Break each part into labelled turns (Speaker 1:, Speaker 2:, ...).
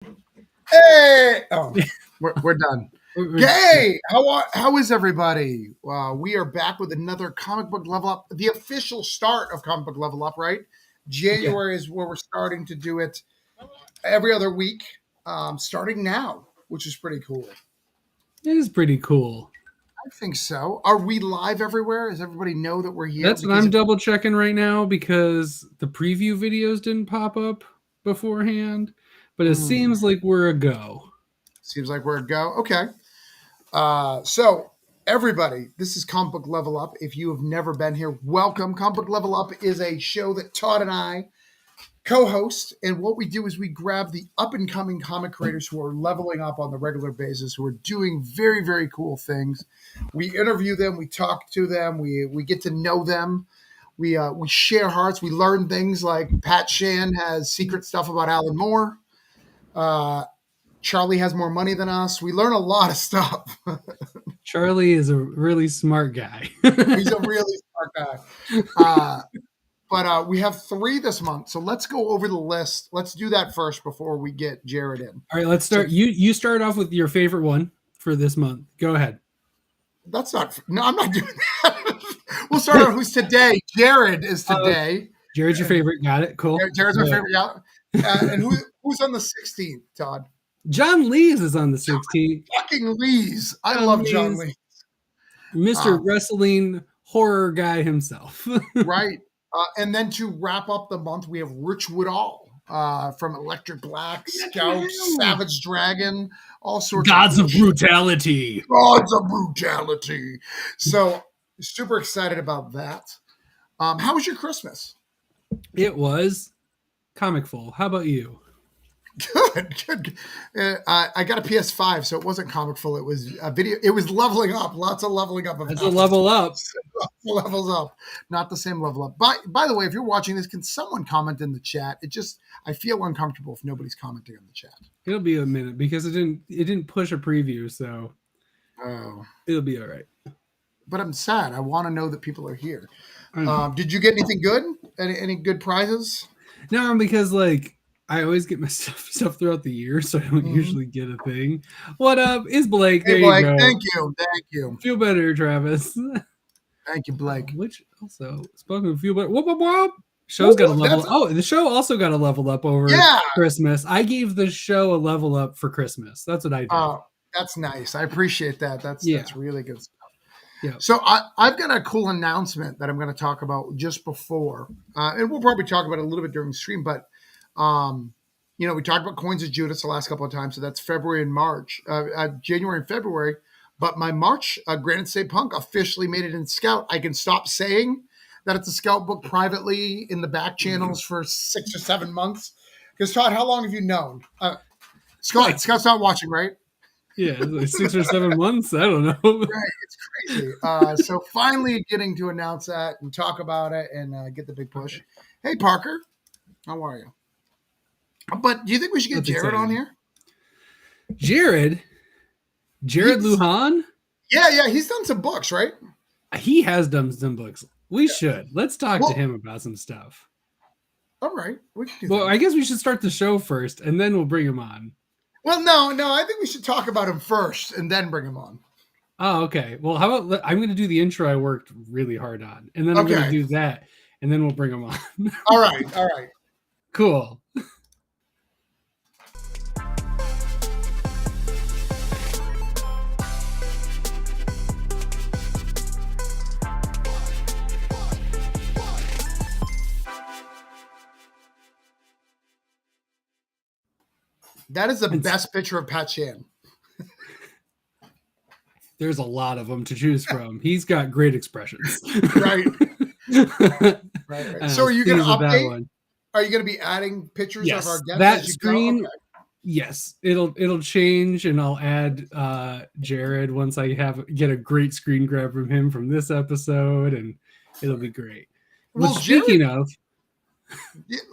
Speaker 1: Hey! Oh, we're done. Hey, how is everybody? We are back with another comic book level up, the official start of comic book level up, right? January is where we're starting to do it every other week, starting now, which is pretty cool.
Speaker 2: It is pretty cool.
Speaker 1: I think so. Are we live everywhere? Does everybody know that we're here?
Speaker 2: That's what I'm double checking right now because the preview videos didn't pop up beforehand, but it seems like we're a go.
Speaker 1: Seems like we're a go. Okay. So everybody, this is Comic Book Level Up. If you have never been here, welcome. Comic Book Level Up is a show that Todd and I co-host, and what we do is we grab the up-and-coming comic creators who are leveling up on the regular basis, who are doing very, very cool things. We interview them, we talk to them, we get to know them. We share hearts. We learn things like Pat Shan has secret stuff about Alan Moore. Charlie has more money than us. We learn a lot of stuff.
Speaker 2: Charlie is a really smart guy.
Speaker 1: He's a really smart guy. But we have 3 this month, so let's go over the list. Let's do that first before we get Jarred in.
Speaker 2: All right, let's start. So, you start off with your favorite one for this month. Go ahead.
Speaker 1: That's not. No, I'm not doing that. We'll start on who's today. Jarred is today.
Speaker 2: Jared's your favorite. Got it. Cool.
Speaker 1: Jared's my favorite. Yeah. And who's on the 16th, Todd?
Speaker 2: John Lees is on the 16th.
Speaker 1: Fucking Lees. I love John Lees.
Speaker 2: Mr. Wrestling horror guy himself.
Speaker 1: Right. And then to wrap up the month, we have Rich Woodall from Electric Black, Scout, Savage Dragon, all sorts
Speaker 2: Gods of Brutality.
Speaker 1: Gods of Brutality. So super excited about that. How was your Christmas?
Speaker 2: It was comic-full. How about you?
Speaker 1: Good. I got a PS5, so it wasn't comic-full. It was a video. It was leveling up. Lots of leveling up.
Speaker 2: It's a level up.
Speaker 1: Levels up. Not the same level up. By the way, if you're watching this, can someone comment in the chat? I feel uncomfortable if nobody's commenting in the chat.
Speaker 2: It'll be a minute because it didn't push a preview, so it'll be all right.
Speaker 1: But I'm sad. I want to know that people are here. Did you get anything good? Any good prizes?
Speaker 2: No, because I always get my stuff throughout the year, so I don't usually get a thing. What up? Is Blake? There
Speaker 1: Blake,
Speaker 2: you go.
Speaker 1: Thank you.
Speaker 2: Feel better, Travis.
Speaker 1: Thank you, Blake.
Speaker 2: Which also, spoken of feel better. Whoop, whoop, whoop. Show's got a level up. Oh, the show also got a level up over Christmas. I gave the show a level up for Christmas. That's what I did.
Speaker 1: Oh, that's nice. I appreciate that. That's really good stuff.
Speaker 2: Yeah.
Speaker 1: So I've got a cool announcement that I'm going to talk about just before. And we'll probably talk about it a little bit during the stream, but we talked about Coins of Judas the last couple of times, so that's February and March, January and February. But my March Granite State Punk officially made it in Scout. I can stop saying that it's a Scout book privately in the back channels for 6 or 7 months. Because Todd, how long have you known? Scott's not watching, right?
Speaker 2: Yeah, like 6 or 7 months. I don't know.
Speaker 1: Right, it's crazy. So finally getting to announce that and talk about it and get the big push. Hey, Parker, how are you? But do you think we should get Jarred on here?
Speaker 2: Jarred Luján?
Speaker 1: Yeah, he's done some books, right?
Speaker 2: He has done some books. We should. Let's talk to him about some stuff.
Speaker 1: All right.
Speaker 2: I guess we should start the show first, and then we'll bring him on.
Speaker 1: Well, no. I think we should talk about him first, and then bring him on.
Speaker 2: Oh, okay. Well, how about I'm going to do the intro I worked really hard on, and then I'm going to do that, and then we'll bring him on.
Speaker 1: All right.
Speaker 2: Cool.
Speaker 1: That is the best picture of Pat Shan.
Speaker 2: There's a lot of them to choose from. He's got great expressions.
Speaker 1: Right. So are you going to update? Are you going to be adding pictures of our guests?
Speaker 2: That screen, yes. It'll change, and I'll add Jarred once I get a great screen grab from him from this episode, and it'll be great. Well, speaking of...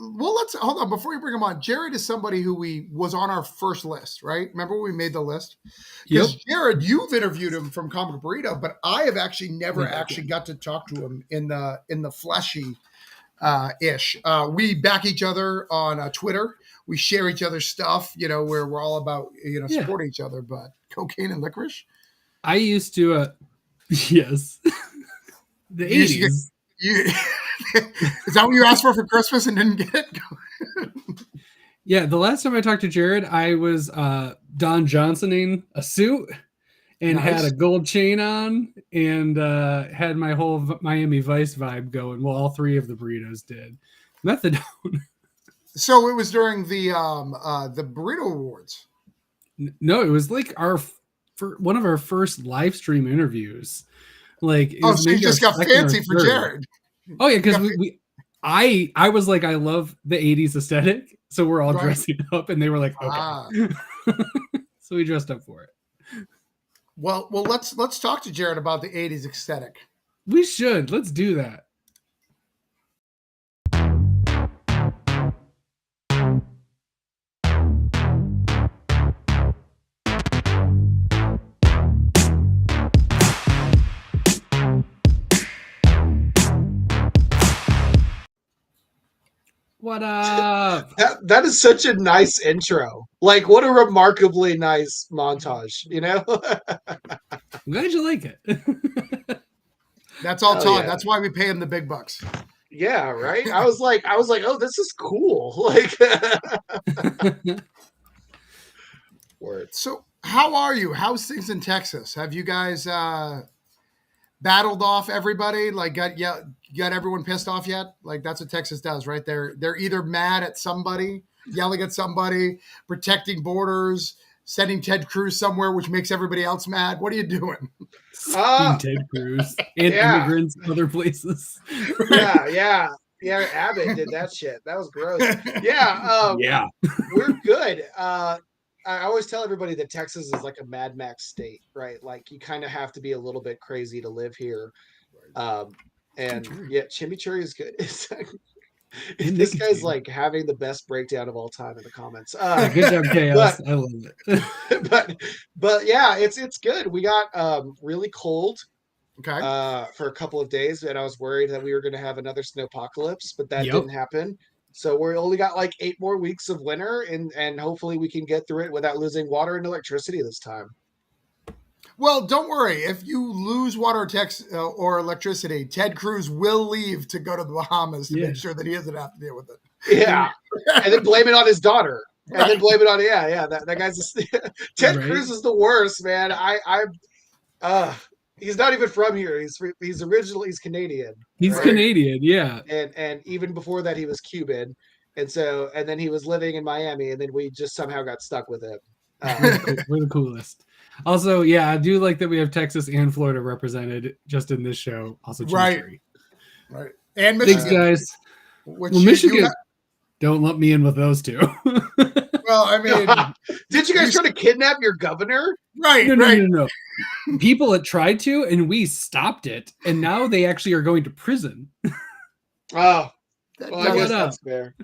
Speaker 1: Well, let's hold on before we bring him on. Jarred is somebody who was on our first list, right? Remember when we made the list? Because Jarred, you've interviewed him from Comic Burrito, but I have actually never got to talk to him in the fleshy ish. We back each other on Twitter. we share each other's stuff, where we're all about, supporting each other. But cocaine and licorice?
Speaker 2: I used to, yes. The 80s.
Speaker 1: Is that what you asked for Christmas and didn't get it?
Speaker 2: Yeah, the last time I talked to Jarred, I was Don Johnsoning a suit and had a gold chain on and had my whole Miami Vice vibe going. Well, all three of the burritos did. Methadone.
Speaker 1: So it was during the burrito awards.
Speaker 2: No, it was like one of our first live stream interviews. Like,
Speaker 1: so you just got fancy for Jarred.
Speaker 2: Oh yeah, because I was like, I love the 80s aesthetic, so we're all dressing up, and they were like, okay. So we dressed up for it.
Speaker 1: Well, let's talk to Jarred about the 80s aesthetic.
Speaker 2: We should. Let's do that. What up?
Speaker 3: That is such a nice intro. Like, what a remarkably nice montage,
Speaker 2: I'm glad you like it.
Speaker 1: That's all Todd. Yeah. That's why we pay him the big bucks.
Speaker 3: Yeah, right? I was like, oh, this is cool. Like
Speaker 1: Word. So how are you? How's things in Texas? Have you guys battled off everybody? Like got everyone pissed off yet? Like that's what Texas does, right? They're either mad at somebody, yelling at somebody, protecting borders, sending Ted Cruz somewhere, which makes everybody else mad. What are you doing?
Speaker 2: Ted Cruz and immigrants other places.
Speaker 3: Yeah. Abbott did that shit. That was gross. Yeah. We're good. I always tell everybody that Texas is like a Mad Max state, right? Like you kind of have to be a little bit crazy to live here. Chimichurri is good. This guy's like having the best breakdown of all time in the comments.
Speaker 2: Good job, Chaos. I love
Speaker 3: it. but yeah, it's good. We got really cold for a couple of days, and I was worried that we were going to have another snowpocalypse, but that didn't happen. So we only got like 8 more weeks of winter, and hopefully we can get through it without losing water and electricity this time.
Speaker 1: Well, don't worry. If you lose water or electricity, Ted Cruz will leave to go to the Bahamas to make sure that he doesn't have to deal with it.
Speaker 3: Yeah, and then blame it on his daughter. And then blame it on that guy's Ted Cruz is the worst, man. He's not even from here. He's Canadian.
Speaker 2: He's Canadian, yeah.
Speaker 3: And even before that, he was Cuban, and then he was living in Miami, and then we just somehow got stuck with it.
Speaker 2: We're the coolest. Also, yeah, I do like that we have Texas and Florida represented just in this show. Also,
Speaker 1: right, and Michigan.
Speaker 2: Thanks, guys. Michigan. Don't let me in with those two.
Speaker 1: Well, I mean,
Speaker 3: did you guys try to kidnap your governor?
Speaker 2: Right, No. People had tried to, and we stopped it, and now they actually are going to prison.
Speaker 3: Oh, well, I guess that's fair.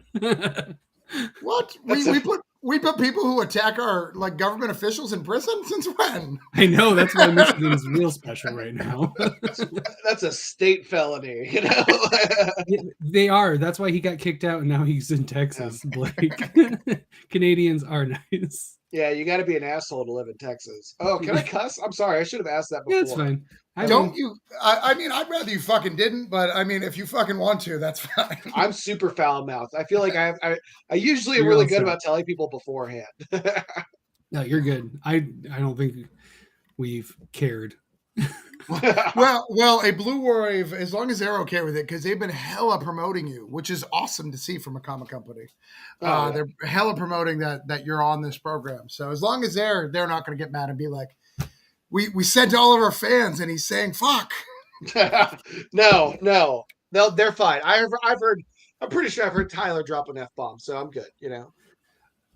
Speaker 1: What? We put people who attack our government officials in prison? Since when?
Speaker 2: I know, that's why Michigan is real special right now.
Speaker 3: That's a state felony,
Speaker 2: They are. That's why he got kicked out and now he's in Texas, Blake. Canadians are nice.
Speaker 3: Yeah, you got to be an asshole to live in Texas. Oh, can I cuss? I'm sorry. I should have asked that before.
Speaker 2: Yeah, it's fine.
Speaker 1: I mean, I'd rather you fucking didn't, but I mean, if you fucking want to, that's fine.
Speaker 3: I'm super foul mouthed. I feel like I usually am really good about telling people beforehand.
Speaker 2: No, you're good. I don't think we've cared.
Speaker 1: well, a Blue Wave, as long as they're okay with it, because they've been hella promoting you, which is awesome to see from a comic company. They're hella promoting that you're on this program. So as long as they're not going to get mad and be like, we sent all of our fans, and he's saying fuck.
Speaker 3: No, they're fine. I'm pretty sure I've heard Tyler drop an F-bomb, so I'm good.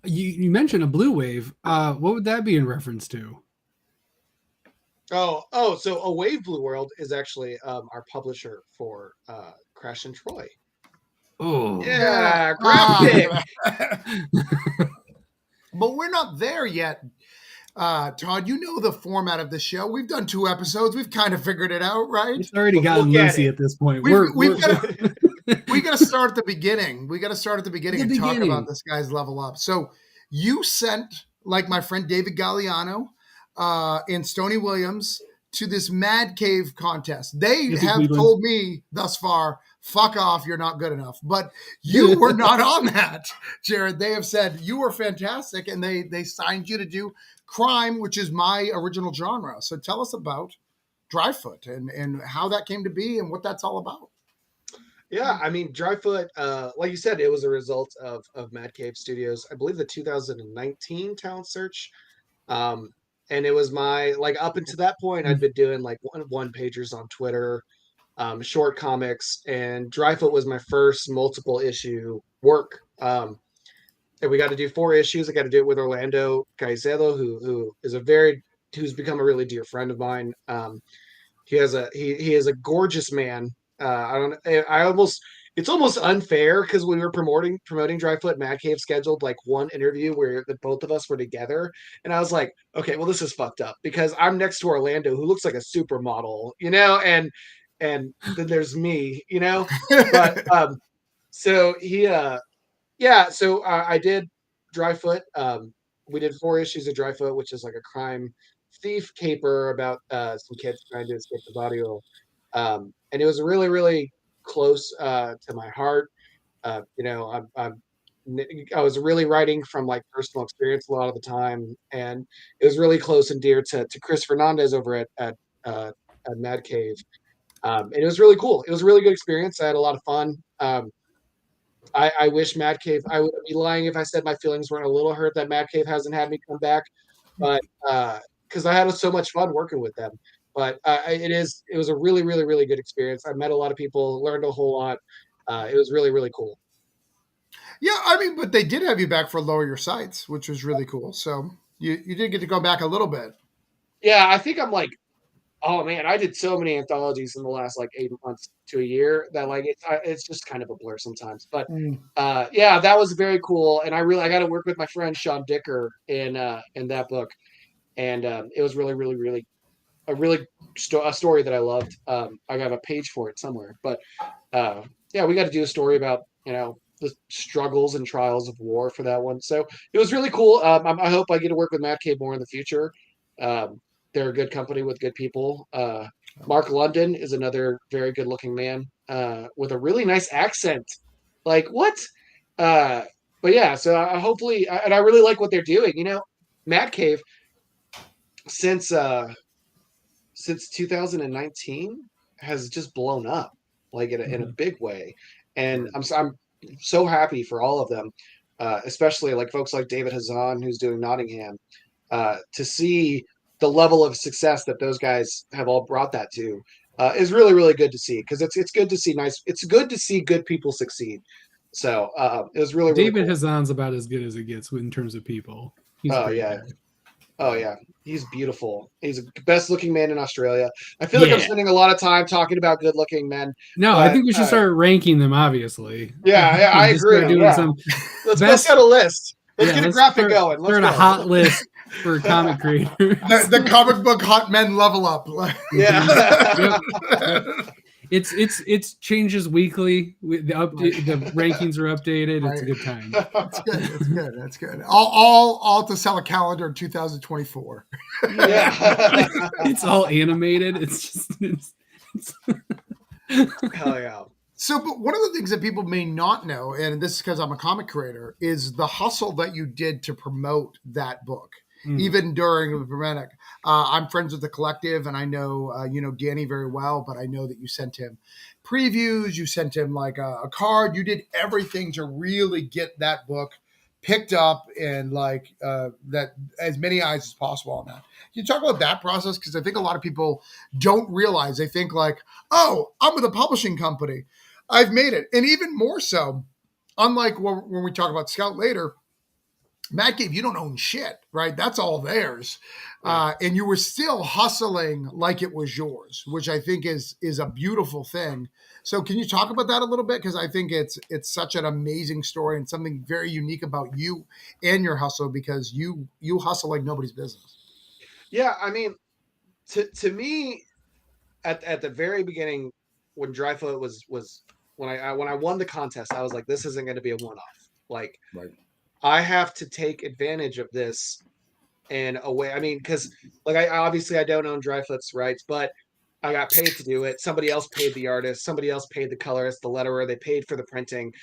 Speaker 2: You mentioned a Blue Wave. What would that be in reference to?
Speaker 3: Oh, so A Wave Blue World is actually our publisher for Crash and Troy.
Speaker 2: Oh.
Speaker 3: Yeah, graphic.
Speaker 1: But we're not there yet. Todd, you know the format of the show. We've done 2 episodes. We've kind of figured it out, right?
Speaker 2: It's already gotten loosey at this point.
Speaker 1: We got to start at the beginning. And talk about this guy's level up. So you sent, like my friend David Galliano and Stoney Williams, to this Mad Cave contest. They have told me thus far, fuck off, you're not good enough. But you were not on that, Jarred. They have said you were fantastic, and they signed you to do crime, which is my original genre. So tell us about Dryfoot and how that came to be and what that's all about.
Speaker 3: Yeah, I mean, Dryfoot, like you said, it was a result of Mad Cave Studios. I believe the 2019 talent search. And it was my, like, up until that point, I'd been doing like one pagers on Twitter, short comics, and Dryfoot was my first multiple issue work. And we got to do 4 issues. I got to do it with Orlando Caicedo, who's become a really dear friend of mine. He is a gorgeous man. It's almost unfair because we were promoting Dryfoot. Mad Cave scheduled like one interview where the both of us were together, and I was like, okay, well, this is fucked up because I'm next to Orlando, who looks like a supermodel, and then there's me, but so I did Dryfoot. We did 4 issues of Dryfoot, which is like a crime thief caper about some kids trying to escape the barrio. And it was really, really close to my heart. I was really writing from like personal experience a lot of the time, and it was really close and dear to Chris Fernandez over at Mad Cave. And it was really cool. It was a really good experience. I had a lot of fun. I wish Mad Cave, I would be lying if I said my feelings weren't a little hurt that Mad Cave hasn't had me come back, but because I had so much fun working with them. But it was a really, really, really good experience. I met a lot of people, learned a whole lot. It was really, really cool.
Speaker 1: Yeah, I mean, but they did have you back for Lower Your Sights, which was really cool. So you did get to go back a little bit.
Speaker 3: Yeah, I think I'm like, oh man, I did so many anthologies in the last like 8 months to a year that like it's just kind of a blur sometimes. But yeah, that was very cool, and I got to work with my friend Sean Dicker in that book, and it was really, really, really a story that I loved. I have a page for it somewhere, but yeah, we got to do a story about the struggles and trials of war for that one. So it was really cool. I hope I get to work with Mad Cave more in the future. They're a good company with good people. Mark London is another very good looking man with a really nice accent. Like what? But yeah, so hopefully, and I really like what they're doing. Mad Cave since 2019 has just blown up like in a big way, and I'm so happy for all of them, especially like folks like David Hazan, who's doing Nottingham, to see the level of success that those guys have all brought that to is really, really good to see, because it's good to see it's good to see good people succeed. So it was really, really
Speaker 2: David
Speaker 3: cool.
Speaker 2: Hazan's about as good as it gets in terms of people. He's
Speaker 3: yeah. Oh yeah, he's beautiful. He's the best looking man in Australia. I feel like I'm spending a lot of time talking about good looking men.
Speaker 2: No, I think we should start ranking them, obviously.
Speaker 3: Yeah, I agree. Let's get a list. Let's get a graphic going. Let's
Speaker 2: start a hot list for comic creators.
Speaker 1: The comic book hot men level up.
Speaker 2: Yeah. Yep. It's changes weekly. The rankings are updated. Right. It's a good time.
Speaker 1: That's good. All to sell a calendar in 2024.
Speaker 3: Yeah.
Speaker 2: It's all animated. It's
Speaker 3: hell yeah.
Speaker 1: So, but one of the things that people may not know, and this is because I'm a comic creator, is the hustle that you did to promote that book. Even during the pandemic. I'm friends with the collective, and I know Danny very well, but I know that you sent him previews, you sent him like a card, you did everything to really get that book picked up and like that as many eyes as possible on that. Can you talk about that process? Because I think a lot of people don't realize. They think like, oh, I'm with a publishing company, I've made it. And even more so, unlike when we talk about Scout later, Mad Cave, you don't own shit, right? That's all theirs. And you were still hustling like it was yours, which I think is a beautiful thing. So can you talk about that a little bit? Because I think it's such an amazing story and something very unique about you and your hustle, because you hustle like nobody's business.
Speaker 3: Yeah, I mean, to me, at the very beginning, when Dryfoot was when I won the contest, I was like, this isn't going to be a one-off. Like,
Speaker 1: Right.
Speaker 3: I have to take advantage of this in a way. I mean, because like I obviously I don't own Dryfoot's rights, but I got paid to do it. Somebody else paid the artist. Somebody else paid the colorist, the letterer. They paid for the printing.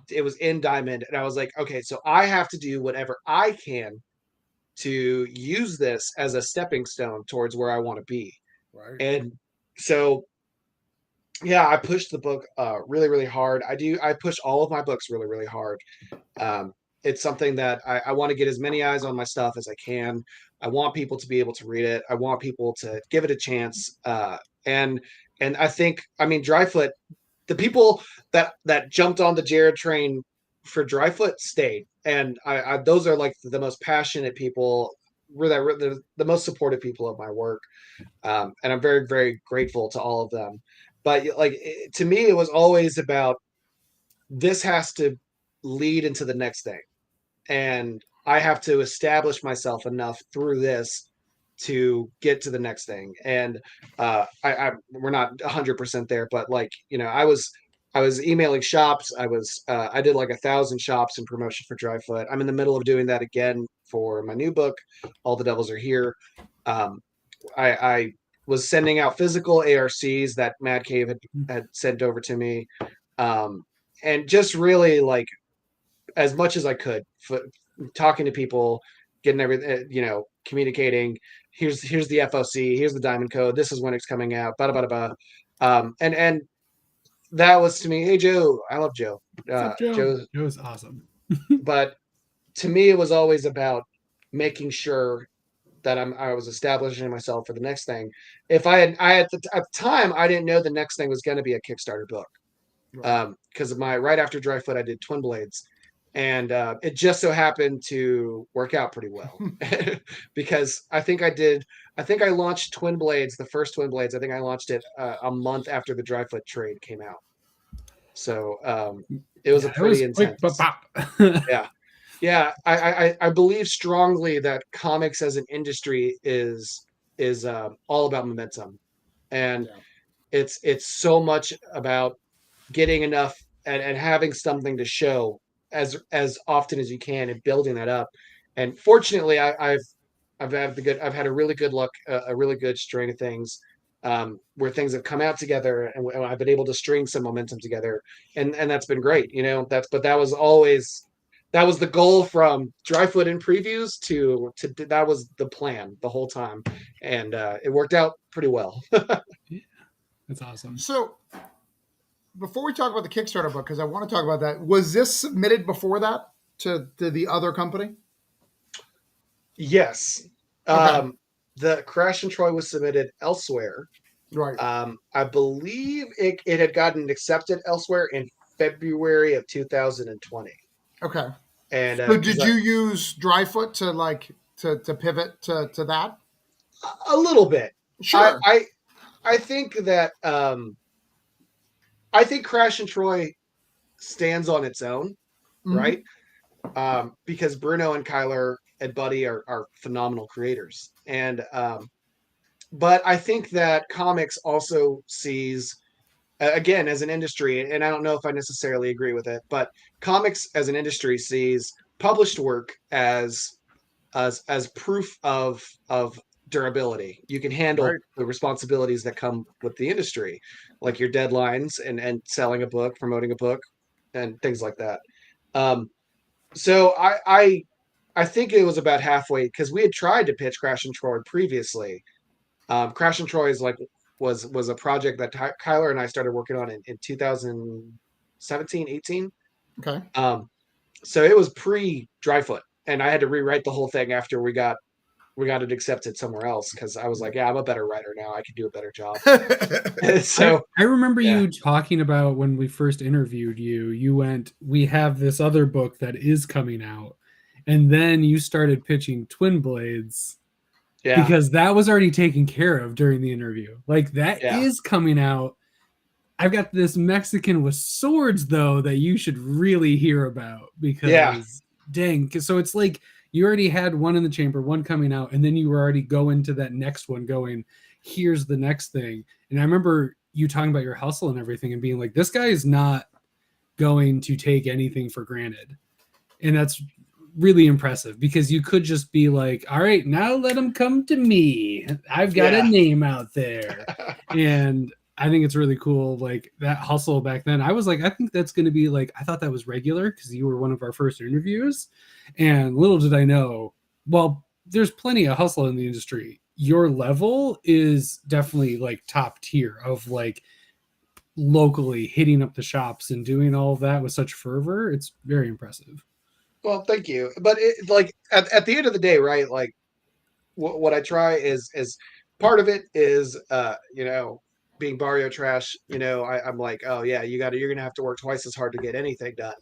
Speaker 3: It was in diamond, and I was like, okay, so I have to do whatever I can to use this as a stepping stone towards where I want to be.
Speaker 1: Right.
Speaker 3: And so, yeah, I pushed the book really, really hard. I push all of my books really, really hard. It's something that I want to get as many eyes on my stuff as I can. I want people to be able to read it. I want people to give it a chance. And I think, I mean, Dryfoot, the people that jumped on the Jarred train for Dryfoot stayed, and I those are like the most passionate people. Were the most supportive people of my work, and I'm very, very grateful to all of them. But like to me, it was always about this has to lead into the next thing, and I have to establish myself enough through this to get to the next thing. And we're not 100% there, but like, you know, I was emailing shops. I did like 1,000 shops in promotion for Dryfoot. I'm in the middle of doing that again for my new book, All the Devils Are Here. I was sending out physical ARCs that Mad Cave had sent over to me, and just really like as much as I could, talking to people, getting everything, you know, communicating. Here's the FOC. Here's the diamond code. This is when it's coming out. Bada bada bada. And that was to me. Hey Joe, I love Joe.
Speaker 2: Joe's awesome.
Speaker 3: But to me, it was always about making sure that I was establishing myself for the next thing. If at the time I didn't know the next thing was going to be a Kickstarter book, because right after Dryfoot I did Twin Blades, and it just so happened to work out pretty well because I think I launched Twin Blades, the first Twin Blades. I think I launched it a month after the Dryfoot trade came out, so it was a pretty intense. Yeah, I believe strongly that comics as an industry is all about momentum, and it's so much about getting enough and having something to show as often as you can and building that up. And fortunately, I've had a really good luck, a really good string of things where things have come out together, and I've been able to string some momentum together, and that's been great. You know, that was the goal from Dryfoot in previews to that was the plan the whole time, and it worked out pretty well.
Speaker 2: Yeah, that's awesome.
Speaker 1: So before we talk about the Kickstarter book, because I want to talk about that, was this submitted before that to the other company?
Speaker 3: Yes. Okay. The Crash and Troy was submitted elsewhere.
Speaker 1: Right.
Speaker 3: I believe it had gotten accepted elsewhere in February of 2020.
Speaker 1: Okay.
Speaker 3: And
Speaker 1: so did you use Dryfoot to pivot to that?
Speaker 3: A little bit.
Speaker 1: Sure.
Speaker 3: I think that I think Crash and Troy stands on its own, right? Because Bruno and Kyler and Buddy are phenomenal creators, and but I think that comics also sees, again, as an industry, and I don't know if I necessarily agree with it, but comics as an industry sees published work as proof of durability. You can handle the responsibilities that come with the industry, like your deadlines and selling a book, promoting a book, and things like that. So I think it was about halfway, because we had tried to pitch Crash and Troy previously. Crash and Troy was a project that Kyler and I started working on in 2017, 18.
Speaker 1: Okay.
Speaker 3: So it was pre Dryfoot, and I had to rewrite the whole thing after we got it accepted somewhere else, because I was like, yeah, I'm a better writer now. I can do a better job. So
Speaker 2: I remember you talking about when we first interviewed you went, we have this other book that is coming out. And then you started pitching Twin Blades. Yeah. Because that was already taken care of during the interview. Like that is coming out. I've got this Mexican with swords though that you should really hear about, because dang. So it's like you already had one in the chamber, one coming out, and then you were already going to that next one going, here's the next thing. And I remember you talking about your hustle and everything and being like, this guy is not going to take anything for granted. And that's really impressive because you could just be like, all right, now let him come to me. I've got a name out there. And I think it's really cool. Like that hustle back then, I was like, I think that's going to be like, I thought that was regular because you were one of our first interviews. And little did I know, well, there's plenty of hustle in the industry. Your level is definitely like top tier of like locally hitting up the shops and doing all of that with such fervor. It's very impressive.
Speaker 3: Well, thank you. But it, like at the end of the day, right? Like what I try is part of it is you know, being Barrio trash. You know, I'm like, oh yeah, you're gonna have to work twice as hard to get anything done.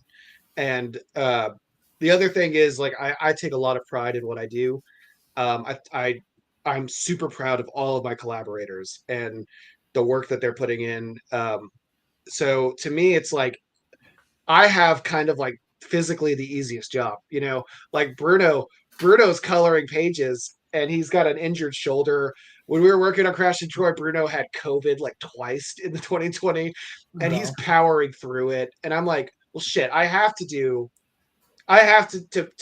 Speaker 3: And the other thing is like I take a lot of pride in what I do. I'm super proud of all of my collaborators and the work that they're putting in. So to me, it's like I have kind of like physically the easiest job, you know, like Bruno's coloring pages and he's got an injured shoulder. When we were working on Crash and Troy, Bruno had COVID like twice in the 2020 and he's powering through it. And I'm like, well, shit, I have to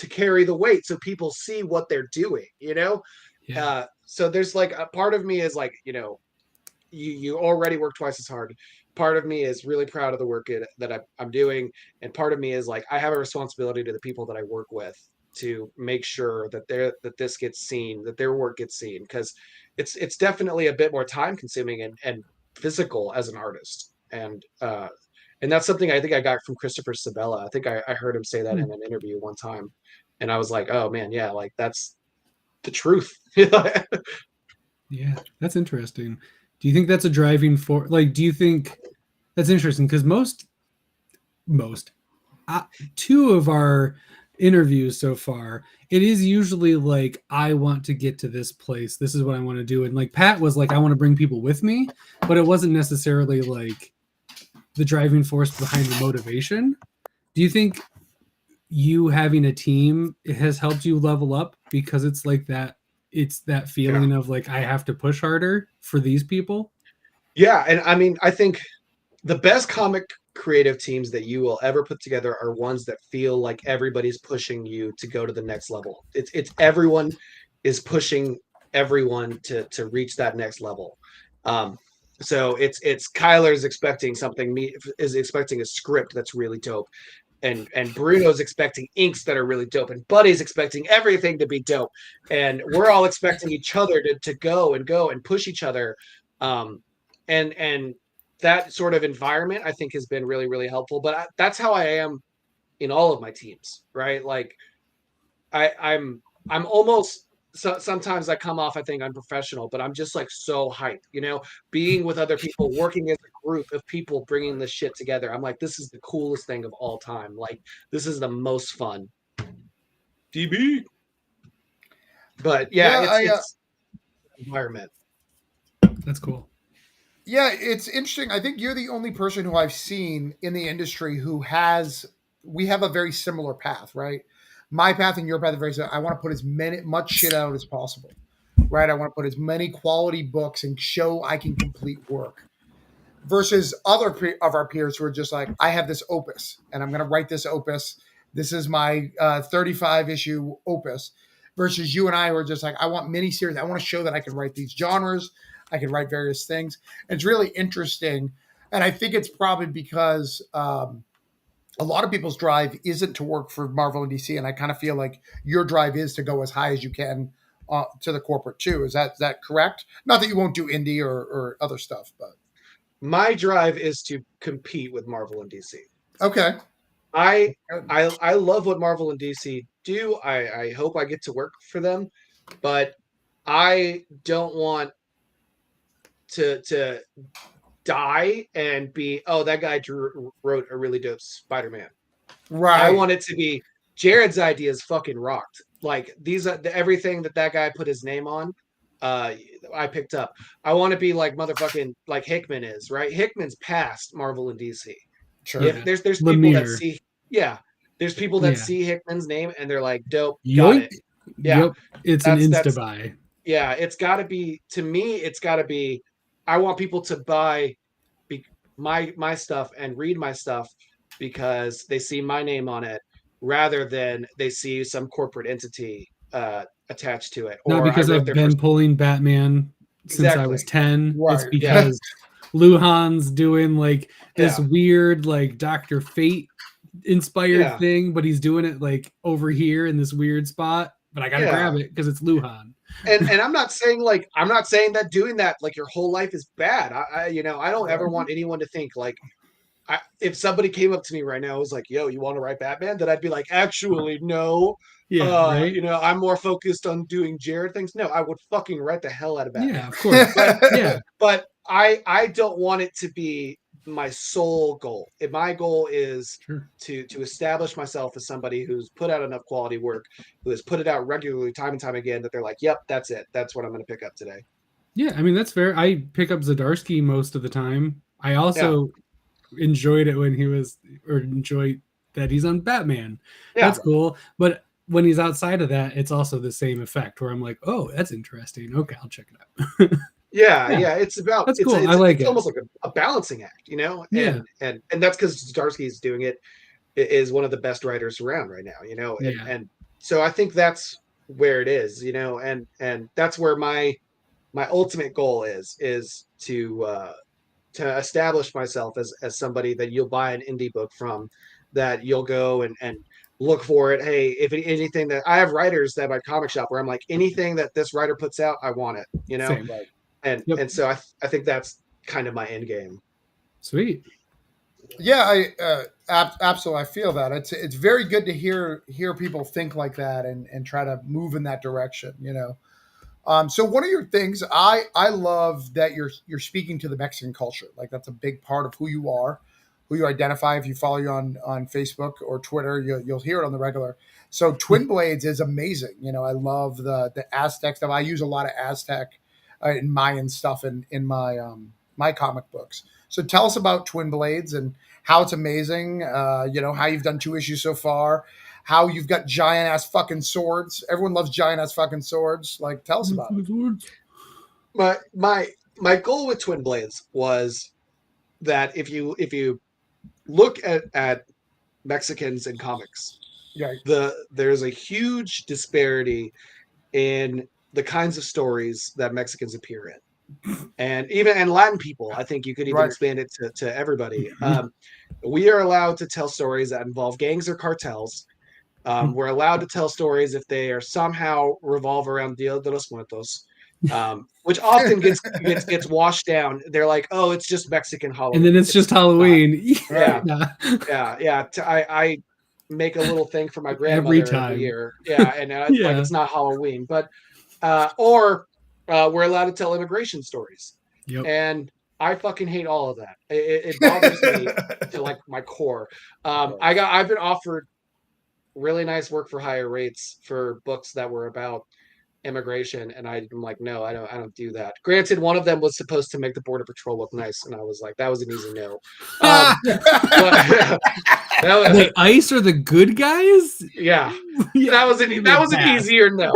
Speaker 3: carry the weight so people see what they're doing, you know? Yeah. So there's like a part of me is like, you know, you already work twice as hard. Part of me is really proud of the work that I'm doing. And part of me is like, I have a responsibility to the people that I work with to make sure that this gets seen, that their work gets seen. Cause it's definitely a bit more time consuming and physical as an artist. And that's something I think I got from Christopher Sabella. I think I heard him say that in an interview one time. And I was like, oh man, yeah, like that's the truth.
Speaker 2: Yeah, that's interesting. Do you think that's a driving force? Like, do you think that's interesting? Because most, two of our interviews so far, it is usually like, I want to get to this place. This is what I want to do. And like Pat was like, I want to bring people with me, but it wasn't necessarily like the driving force behind the motivation. Do you think you having a team has helped you level up because it's like that? It's that feeling of like, I have to push harder for these people.
Speaker 3: Yeah. And I mean, I think the best comic creative teams that you will ever put together are ones that feel like everybody's pushing you to go to the next level. It's everyone is pushing everyone to reach that next level. So it's Kyler's expecting something, me is expecting a script that's really dope. And Bruno's expecting inks that are really dope, and Buddy's expecting everything to be dope, and we're all expecting each other to go and push each other, and that sort of environment I think has been really, really helpful. But that's how I am in all of my teams, right? Like I'm almost. So sometimes I come off, I think, unprofessional, but I'm just like so hyped, you know, being with other people, working as a group of people, bringing this shit together. I'm like, this is the coolest thing of all time. Like, this is the most fun. DB. But yeah, it's environment.
Speaker 2: That's cool.
Speaker 1: Yeah, it's interesting. I think you're the only person who I've seen in the industry who we have a very similar path, right? My path and your path are very similar. I want to put much shit out as possible, right? I want to put as many quality books and show I can complete work versus other of our peers who are just like, I have this opus and I'm going to write this opus. This is my 35 issue opus versus you and I who are just like, I want miniseries. I want to show that I can write these genres. I can write various things. And it's really interesting. And I think it's probably because, a lot of people's drive isn't to work for Marvel and DC, and I kind of feel like your drive is to go as high as you can to the corporate too. Is that correct? Not that you won't do indie or other stuff, but
Speaker 3: my drive is to compete with Marvel and DC.
Speaker 1: Okay.
Speaker 3: I love what Marvel and DC do. I hope I get to work for them, but I don't want to die and be, oh, that guy wrote a really dope Spider-Man.
Speaker 1: Right.
Speaker 3: I want it to be Jarred's ideas fucking rocked. Like these are everything that guy put his name on. I picked up. I want to be like motherfucking like Hickman is, right? Hickman's past Marvel and DC.
Speaker 1: Sure.
Speaker 3: If there's people that see, there's people that see Hickman's name and they're like, dope, got it. Yeah,
Speaker 2: yep. It's an insta buy.
Speaker 3: Yeah, it's got to be, to me, it's got to be, I want people to buy my stuff and read my stuff because they see my name on it rather than they see some corporate entity attached to it.
Speaker 2: Not
Speaker 3: Or I
Speaker 2: because
Speaker 3: wrote
Speaker 2: I've
Speaker 3: their
Speaker 2: been
Speaker 3: first.
Speaker 2: pulling Batman since I was
Speaker 3: Exactly.
Speaker 2: 10. It's
Speaker 1: Right.
Speaker 3: Yeah.
Speaker 2: because Luhan's doing like this
Speaker 3: Yeah.
Speaker 2: weird like Dr. Fate inspired
Speaker 3: Yeah.
Speaker 2: thing, but he's doing it like over here in this weird spot. But I gotta
Speaker 3: Yeah.
Speaker 2: grab it because it's Luhan.
Speaker 3: And I'm not saying that doing that like your whole life is bad. I don't ever want anyone to think like if somebody came up to me right now and was like, yo, you want to write Batman? Then I'd be like, actually, no.
Speaker 2: Yeah, right.
Speaker 3: I'm more focused on doing Jarred things. No, I would fucking write the hell out of Batman.
Speaker 2: Yeah, of course.
Speaker 3: But I don't want it to be my sole goal. If my goal is to establish myself as somebody who's put out enough quality work, who has put it out regularly time and time again, that they're like, yep, that's it. That's what I'm going to pick up today.
Speaker 2: Yeah, I mean, that's fair. I pick up Zdarsky most of the time. I also enjoyed it when enjoy that he's on Batman.
Speaker 3: Yeah.
Speaker 2: That's cool. But when he's outside of that, it's also the same effect where I'm like, oh, that's interesting. Okay, I'll check it out.
Speaker 3: Yeah. It's about
Speaker 2: that's cool. I like it.
Speaker 3: Almost like a balancing act,
Speaker 2: Yeah.
Speaker 3: And that's because Zdarsky's doing it is one of the best writers around right now, and so I think that's where it is, and that's where my ultimate goal is to establish myself as somebody that you'll buy an indie book from, that you'll go and look for it. Hey, if anything that I have writers that my comic shop where I'm like, anything that this writer puts out, I want it,
Speaker 2: Same.
Speaker 3: and so I think that's kind of my end game.
Speaker 2: Sweet.
Speaker 1: Yeah, I absolutely. I feel that it's very good to hear people think like that and try to move in that direction. So one of your things I love that you're speaking to the Mexican culture. Like that's a big part of who you are, who you identify. If you follow you on Facebook or Twitter, you'll hear it on the regular. So Twin Blades is amazing. I love the Aztec stuff. I use a lot of Aztec and Mayan stuff in my my comic books. So tell us about Twin Blades and how it's amazing. How you've done 2 issues so far. How you've got giant ass fucking swords. Everyone loves giant ass fucking swords. Like, tell us about it.
Speaker 3: My goal with Twin Blades was that if you look at Mexicans in comics, there's a huge disparity in the kinds of stories that Mexicans appear in. And Latin people, I think you could even expand it to everybody. We are allowed to tell stories that involve gangs or cartels. We're allowed to tell stories if they are somehow revolve around Dia de los Muertos, which often gets washed down. They're like, oh, it's just Mexican Halloween.
Speaker 2: And then it's just Halloween.
Speaker 3: Yeah. I make a little thing for my grandmother every year. Yeah, and like it's not Halloween, but or we're allowed to tell immigration stories.
Speaker 2: Yep.
Speaker 3: And I fucking hate all of that. It bothers me to like my core. I've been offered really nice work for higher rates for books that were about immigration, and I'm like, no, I don't do that. Granted, one of them was supposed to make the Border Patrol look nice, and I was like, that was an easy no.
Speaker 2: Wait, ICE are the good guys?
Speaker 3: Yeah. That was an easier no.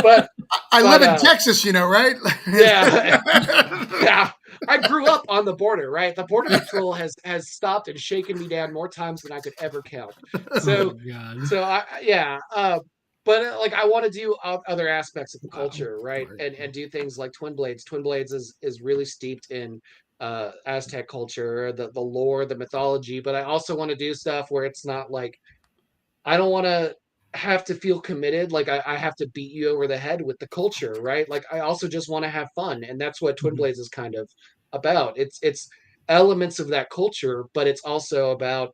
Speaker 3: But
Speaker 1: I live in Texas, right?
Speaker 3: Yeah. I grew up on the border, right? The Border Patrol has stopped and shaken me down more times than I could ever count. So, but like I want to do other aspects of the culture, right? And do things like Twin Blades. Twin Blades is really steeped in Aztec culture, the lore, the mythology, but I also want to do stuff where it's not like I don't want to have to feel committed, like I have to beat you over the head with the culture, right? Like I also just want to have fun, and that's what Twin Blades is kind of about. It's elements of that culture, but it's also about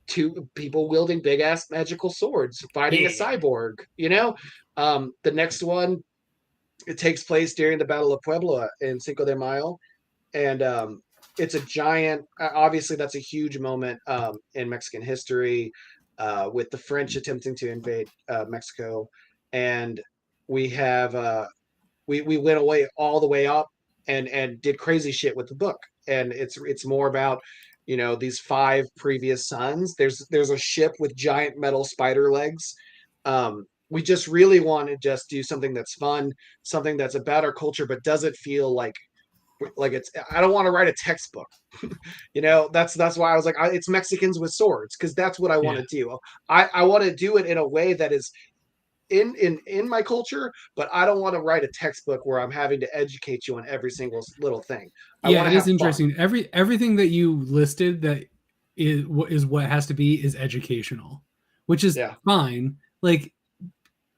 Speaker 3: two people wielding big ass magical swords fighting a cyborg. The next one, it takes place during the Battle of Puebla in Cinco de Mayo, and it's a giant. Obviously, that's a huge moment in Mexican history, with the French attempting to invade Mexico, and we have we went away all the way up and did crazy shit with the book, and it's more about these 5 previous suns. There's a ship with giant metal spider legs. We just really want to just do something that's fun, something that's about our culture, but doesn't feel like like I don't want to write a textbook. That's why I was like, it's Mexicans with swords, because that's what I want to do. I want to do it in a way that is in my culture, but I don't want to write a textbook where I'm having to educate you on every single little thing. I want to have
Speaker 2: interesting.
Speaker 3: fun.
Speaker 2: Everything that you listed that is what has to be is educational, which is fine. Like,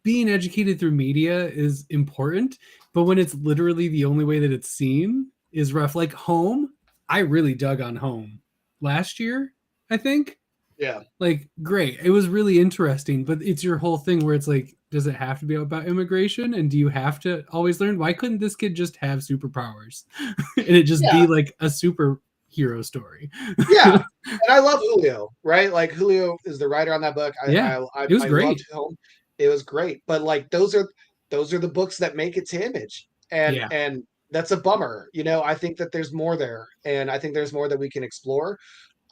Speaker 2: being educated through media is important, but when it's literally the only way that it's seen is rough. Like Home, I really dug on Home last year, I think.
Speaker 3: Yeah.
Speaker 2: Like, great. It was really interesting, but it's your whole thing where it's like, does it have to be about immigration? And do you have to always learn? Why couldn't this kid just have superpowers and it just be like a superhero story?
Speaker 3: Yeah. And I love Julio, right? Like, Julio is the writer on that book.
Speaker 2: It was great.
Speaker 3: Loved Home. It was great. But like, those are the books that make it to Image. And that's a bummer. I think that there's more there, and I think there's more that we can explore.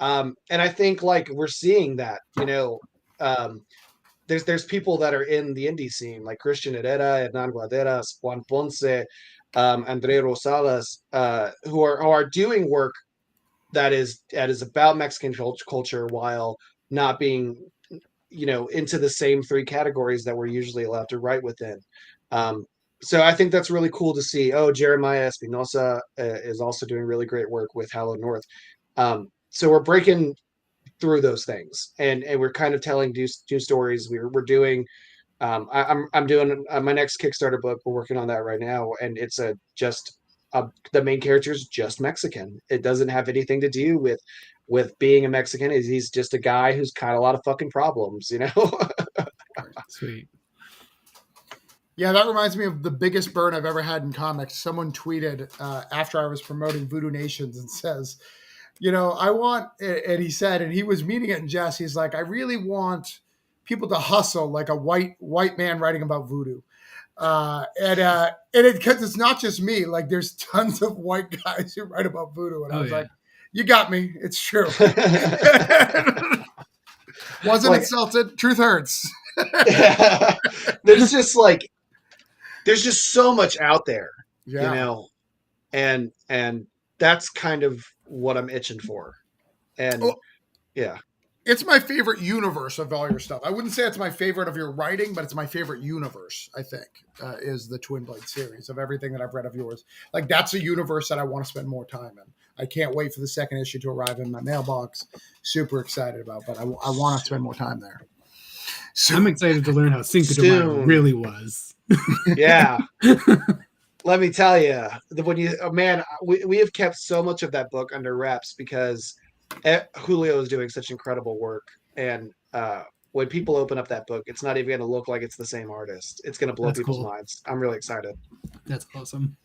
Speaker 3: And I think like we're seeing that, there's people that are in the indie scene, like Christian Herrera, Hernan Guaderas, Juan Ponce, Andre Rosales, who are doing work that is about Mexican culture, while not being, into the same three categories that we're usually allowed to write within. So I think that's really cool to see. Oh, Jeremiah Espinosa is also doing really great work with Hello North. So we're breaking through those things, and we're kind of telling two stories. We're doing. I'm doing my next Kickstarter book. We're working on that right now, and it's the main character is just Mexican. It doesn't have anything to do with being a Mexican. He's just a guy who's got a lot of fucking problems,
Speaker 2: Sweet.
Speaker 1: Yeah, that reminds me of the biggest burn I've ever had in comics. Someone tweeted after I was promoting Voodoo Nations and says, I want, and he said, and he was meaning it in jest, he's like, I really want people to hustle like a white man writing about voodoo. And because it's not just me, like there's tons of white guys who write about voodoo. And I was like, you got me. It's true. Wasn't insulted. Truth hurts.
Speaker 3: There's just so much out there, and that's kind of what I'm itching for. And
Speaker 1: it's my favorite universe of all your stuff. I wouldn't say it's my favorite of your writing, but it's my favorite universe, I think, is the Twin Blade series of everything that I've read of yours. Like, that's a universe that I want to spend more time in. I can't wait for the second issue to arrive in my mailbox. Super excited about, but I want to spend more time there.
Speaker 2: So, I'm excited to learn how Cinco de Mayo really was.
Speaker 3: Yeah. Let me tell you, we have kept so much of that book under wraps because Julio is doing such incredible work. And when people open up that book, it's not even going to look like it's the same artist. It's going to blow people's minds. I'm really excited.
Speaker 2: That's awesome.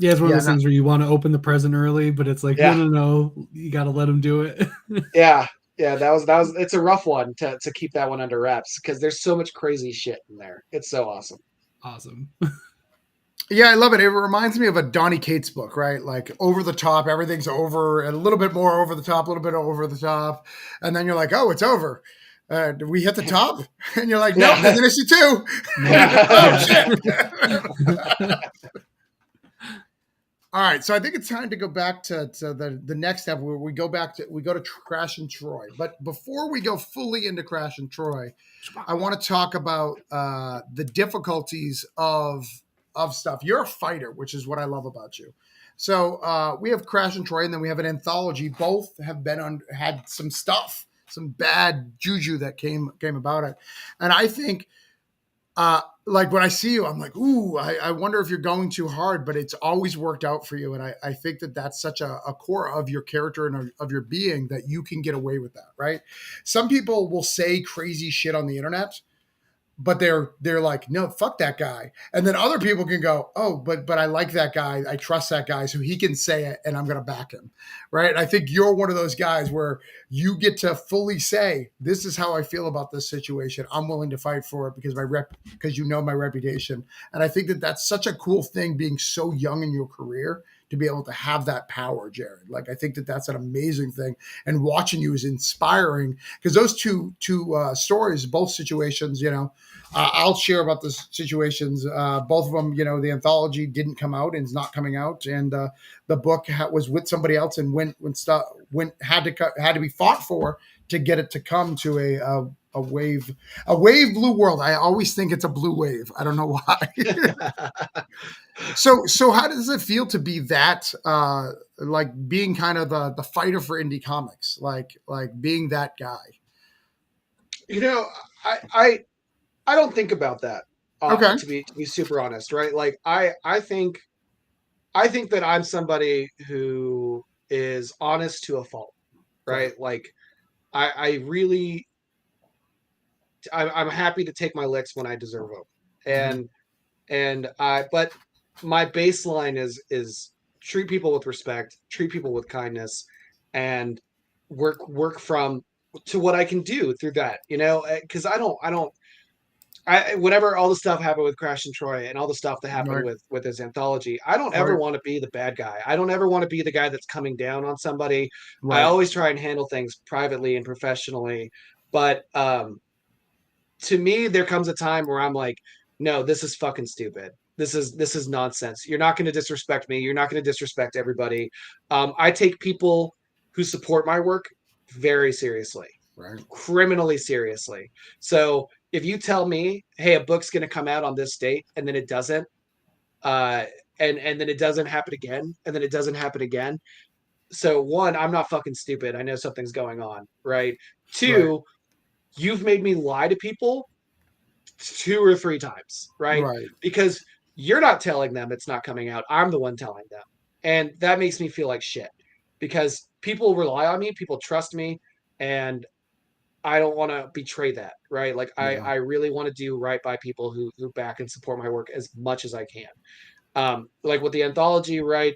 Speaker 2: Yeah, it's one of those things where you want to open the present early, but it's like, no, you got to let them do it.
Speaker 3: Yeah, that was. It's a rough one to keep that one under wraps because there's so much crazy shit in there. It's so awesome.
Speaker 2: Awesome.
Speaker 1: Yeah, I love it. It reminds me of a Donny Cates book, right? Like over the top, everything's over, and a little bit more over the top, a little bit over the top, and then you're like, oh, it's over. Did we hit the top? And you're like, no, there's an issue too. Oh shit. All right, so I think it's time to go back to the next step where we go to Crash and Troy. But before we go fully into Crash and Troy, I want to talk about the difficulties of stuff. You're a fighter, which is what I love about you. So we have Crash and Troy, and then we have an anthology. Both have had some stuff, some bad juju that came about it, and I think. Like when I see you, I'm like, ooh, I wonder if you're going too hard, but it's always worked out for you. And I think that that's such a core of your character and of your being that you can get away with that, right? Some people will say crazy shit on the internet, but they're like, no, fuck that guy. And then other people can go, oh, but I like that guy. I trust that guy. So he can say it and I'm going to back him. Right. I think you're one of those guys where you get to fully say, this is how I feel about this situation. I'm willing to fight for it because because my reputation. And I think that that's such a cool thing being so young in your career to be able to have that power, Jarred. Like, I think that that's an amazing thing. And watching you is inspiring because those two stories, both situations, I'll share about the situations. Both of them, the anthology didn't come out and is not coming out, and the book was with somebody else and had to be fought for to get it to come to a wave blue world. I always think it's a blue wave. I don't know why. So how does it feel to be that like being kind of the fighter for indie comics, like being that guy?
Speaker 3: I don't think about that.
Speaker 1: Okay.
Speaker 3: To be super honest, right? Like I think that I'm somebody who is honest to a fault, right? Like I really I'm happy to take my licks when I deserve them, but my baseline is treat people with respect, treat people with kindness, and work from to what I can do through that, because whenever all the stuff happened with Crash and Troy and all the stuff that happened with his anthology, I don't ever want to be the bad guy. I don't ever want to be the guy that's coming down on somebody. I always try and handle things privately and professionally, but to me, there comes a time where I'm like, no, this is fucking stupid. This is nonsense. You're not going to disrespect me. You're not going to disrespect everybody. I take people who support my work very seriously, criminally seriously. So if you tell me, hey, a book's going to come out on this date and then it doesn't, and then it doesn't happen again, and then it doesn't happen again. So one, I'm not fucking stupid. I know something's going on, right? Two, you've made me lie to people 2 or 3 times, right? Because you're not telling them it's not coming out. I'm the one telling them. And that makes me feel like shit because people rely on me, people trust me, and I don't want to betray that, right? Like I really want to do right by people who back and support my work as much as I can. Like with the anthology, right?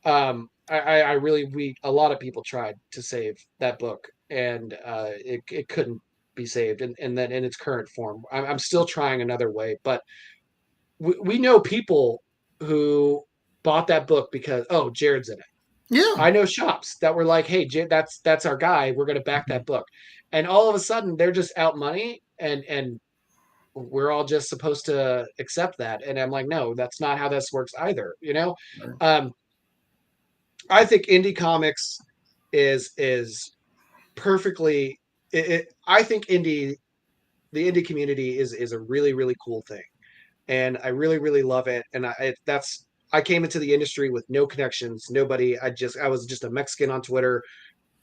Speaker 3: I really a lot of people tried to save that book, and it couldn't be saved, and then in its current form. I'm still trying another way, but we know people who bought that book because Jarred's in it.
Speaker 1: Yeah,
Speaker 3: I know shops that were like, hey, that's our guy. We're gonna back that book, and all of a sudden they're just out money, and we're all just supposed to accept that. And I'm like, no, that's not how this works either. I think indie comics is perfectly. I think the indie community is a really, really cool thing, and I really, really love it. And I came into the industry with no connections, nobody. I was just a Mexican on Twitter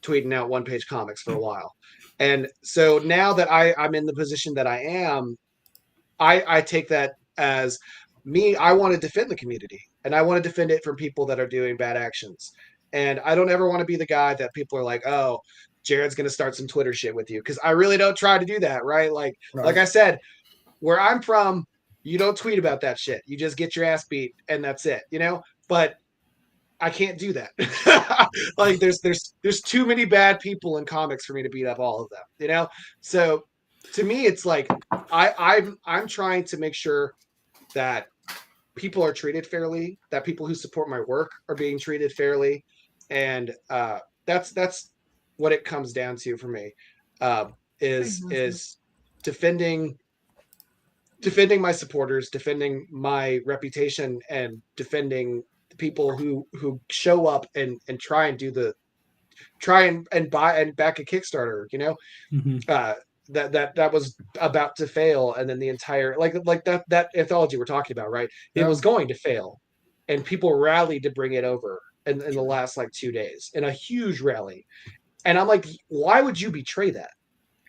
Speaker 3: tweeting out one-page comics for a while, and so now that I'm in the position that I am, I take that as me. I want to defend the community, and I want to defend it from people that are doing bad actions. And I don't ever want to be the guy that people are like, oh, Jarred's going to start some Twitter shit with you. Because I really don't try to do that, right? Like I said, where I'm from, you don't tweet about that shit. You just get your ass beat, and that's it, But I can't do that. Like there's too many bad people in comics for me to beat up all of them, So to me, it's like I'm trying to make sure that people are treated fairly, that people who support my work are being treated fairly, and that's what it comes down to for me. Is defending my supporters, defending my reputation, and defending the people who show up and try and buy and back a Kickstarter, that was about to fail, and then the entire like that anthology we're talking about, right? It was going to fail, and people rallied to bring it over in the last like 2 days in a huge rally. And I'm like, why would you betray that?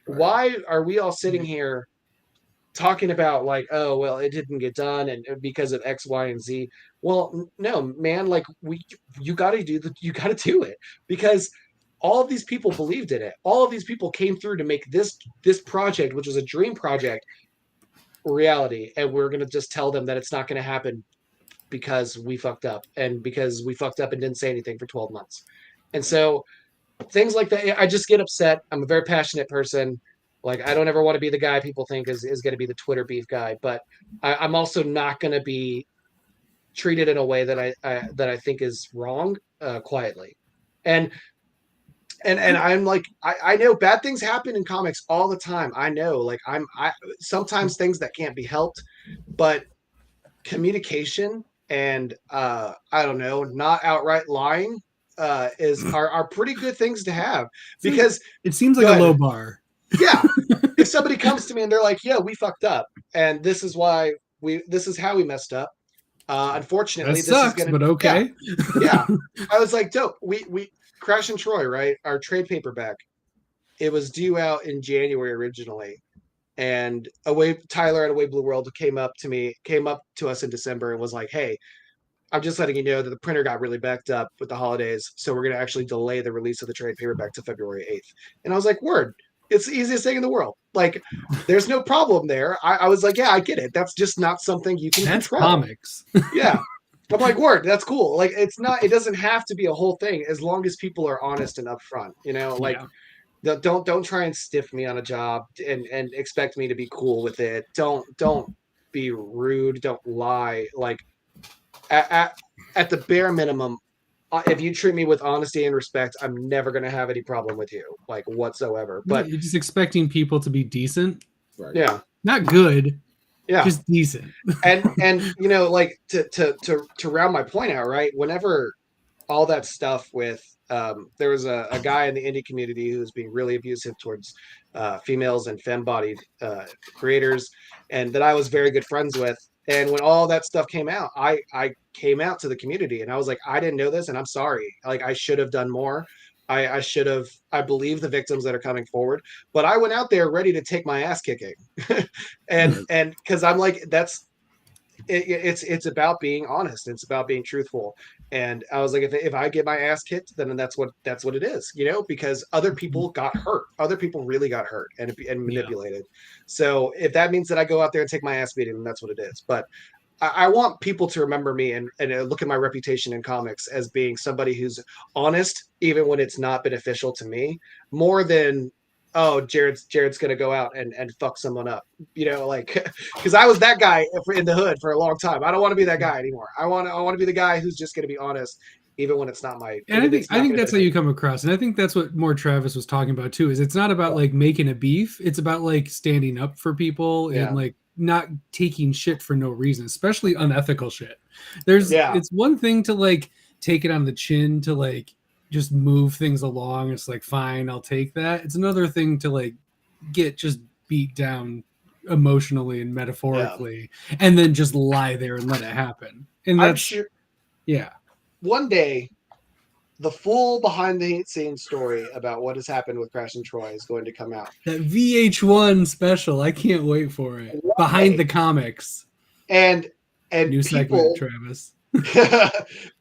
Speaker 3: Why are we all sitting here talking about like, oh well, it didn't get done and because of X, Y, and Z? Well, no, man, like you got to do it, because all of these people believed in it. All of these people came through to make this project, which was a dream project, reality. And we're going to just tell them that it's not going to happen because we fucked up and didn't say anything for 12 months. And so things like that, I just get upset. I'm a very passionate person. Like, I don't ever want to be the guy people think is going to be the Twitter beef guy, but I'm also not going to be treated in a way that I think is wrong, quietly. And I'm like, I know bad things happen in comics all the time. I know, like I sometimes things that can't be helped, but communication and I don't know, not outright lying are pretty good things to have, because
Speaker 2: it seems like
Speaker 3: go
Speaker 2: a
Speaker 3: ahead.
Speaker 2: low bar.
Speaker 3: Yeah. If somebody comes to me and they're like, yeah, we fucked up and this is how we messed up. Unfortunately,
Speaker 2: That sucks, but okay.
Speaker 3: Yeah. I was like, dope. We Crash and Troy, right? Our trade paperback. It was due out in January originally. And Tyler at Away Blue World came up to us in December and was like, hey, I'm just letting you know that the printer got really backed up with the holidays. So we're going to actually delay the release of the trade paperback to February 8th. And I was like, word, it's the easiest thing in the world. Like, there's no problem there. I was like, yeah, I get it. That's just not something you can control.
Speaker 2: Comics.
Speaker 3: Yeah. I'm like, word, that's cool. Like, it doesn't have to be a whole thing as long as people are honest and upfront, like, don't try and stiff me on a job and expect me to be cool with it. Don't be rude. Don't lie. Like, at the bare minimum, if you treat me with honesty and respect, I'm never going to have any problem with you, like, whatsoever. But
Speaker 2: you're just expecting people to be decent.
Speaker 3: Right. Yeah.
Speaker 2: Not good.
Speaker 3: Yeah.
Speaker 2: Just decent.
Speaker 3: and like, to round my point out, right? Whenever all that stuff with there was a guy in the indie community who was being really abusive towards females and femme-bodied creators, and that I was very good friends with. And when all that stuff came out, I came out to the community and I was like, I didn't know this and I'm sorry. Like, I should have done more. I should have, I believe the victims that are coming forward, but I went out there ready to take my ass kicking. and because I'm like, it's about being honest. It's about being truthful. And I was like, if I get my ass kicked, then that's what it is, because other people got hurt. Other people really got hurt and manipulated. Yeah. So if that means that I go out there and take my ass beating, then that's what it is. But I want people to remember me and look at my reputation in comics as being somebody who's honest, even when it's not beneficial to me, more than, oh, Jarred's going to go out and fuck someone up, like, because I was that guy in the hood for a long time. I don't want to be that guy anymore. I want to be the guy who's just going to be honest, even when it's not my.
Speaker 2: And I think that's how you come across. And I think that's what more Travis was talking about too, is it's not about like making a beef. It's about like standing up for people and like not taking shit for no reason, especially unethical shit. It's one thing to like take it on the chin to like just move things along. It's like, fine, I'll take that. It's another thing to like get just beat down emotionally and metaphorically and then just lie there and let it happen. And that's, I'm sure,
Speaker 3: one day the full behind the scenes story about what has happened with Crash and Troy is going to come out.
Speaker 2: That VH1 special, I can't wait for it. Behind the comics.
Speaker 3: And
Speaker 2: new
Speaker 3: people,
Speaker 2: segment, Travis.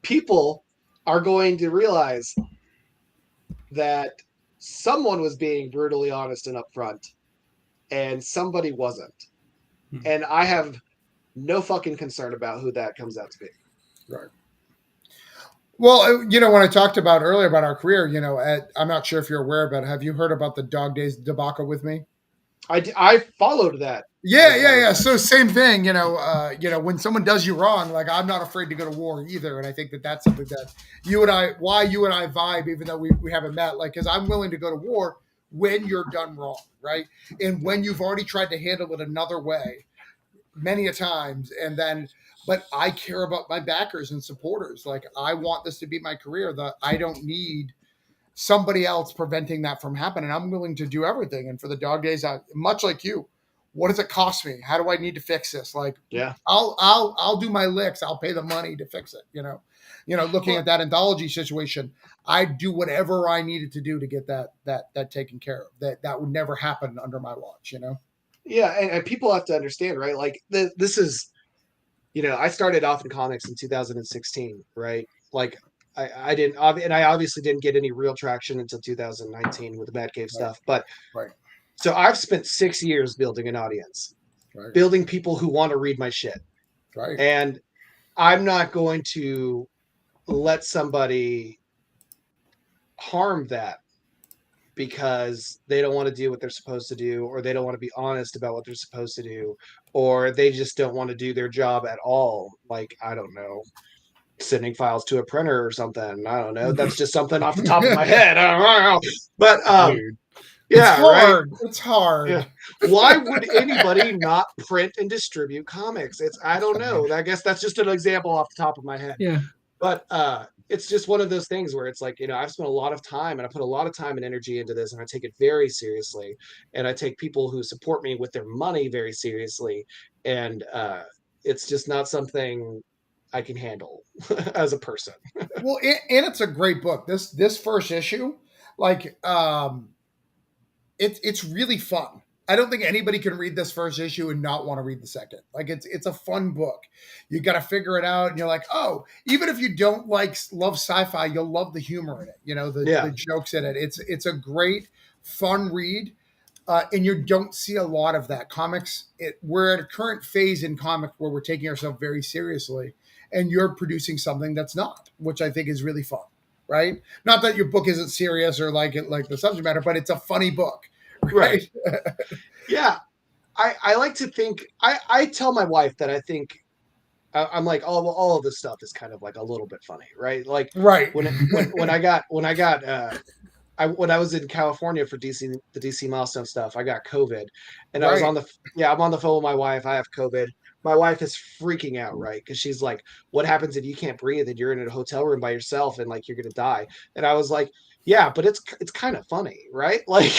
Speaker 3: People are going to realize that someone was being brutally honest and upfront and somebody wasn't. And I have no fucking concern about who that comes out to be.
Speaker 1: Right. Well, when I talked about earlier about our career, I'm not sure if you're aware about it. Have you heard about the Dog Days debacle with me?
Speaker 3: I followed that.
Speaker 1: Yeah. So same thing, when someone does you wrong, like, I'm not afraid to go to war either. And I think that that's something that you and I vibe, even though we haven't met, like, because I'm willing to go to war when you're done wrong. Right. And when you've already tried to handle it another way many a times. And then, but I care about my backers and supporters. Like, I want this to be my career. I don't need somebody else preventing that from happening. I'm willing to do everything. And for the Dog Days, much like you, what does it cost me? How do I need to fix this? Like, I'll do my licks. I'll pay the money to fix it. Looking at that anthology situation, I'd do whatever I needed to do to get that taken care of. That would never happen under my watch.
Speaker 3: Yeah, and people have to understand, right? Like, this is, I started off in comics in 2016, right? Like, I didn't, and I obviously didn't get any real traction until 2019 with the Mad Cave stuff. But so I've spent 6 years building an audience, building people who want to read my shit.
Speaker 1: Right.
Speaker 3: And I'm not going to let somebody harm that because they don't want to do what they're supposed to do, or they don't want to be honest about what they're supposed to do, or they just don't want to do their job at all. Like, I don't know, sending files to a printer or something. I don't know. That's just something off the top of my head. I don't know. But yeah,
Speaker 1: it's hard.
Speaker 3: Right?
Speaker 1: It's hard.
Speaker 3: Yeah. Why would anybody not print and distribute comics? I don't know. I guess that's just an example off the top of my head.
Speaker 2: Yeah.
Speaker 3: But it's just one of those things where it's like, I've spent a lot of time and I put a lot of time and energy into this, and I take it very seriously. And I take people who support me with their money very seriously. And it's just not something I can handle as a person.
Speaker 1: Well, and it's a great book. This first issue, like, it's really fun. I don't think anybody can read this first issue and not want to read the second. Like, it's a fun book. You got to figure it out, and you're like, oh, even if you don't love sci-fi, you'll love the humor in it. The jokes in it. It's a great, fun read, and you don't see a lot of that. Comics, we're at a current phase in comics where we're taking ourselves very seriously, and you're producing something that's not, which I think is really fun. Right? Not that your book isn't serious or like the subject matter, but it's a funny book. Right.
Speaker 3: Yeah. I like to think, I tell my wife that I think, I'm like, oh, well, all of this stuff is kind of like a little bit funny, right? Like,
Speaker 1: right.
Speaker 3: When I was in California for the DC milestone stuff, I got COVID, and I was I'm on the phone with my wife. I have COVID. My wife is freaking out, right? Because she's like, what happens if you can't breathe and you're in a hotel room by yourself and like you're gonna die? And I was like, yeah, but it's kind of funny, right? Like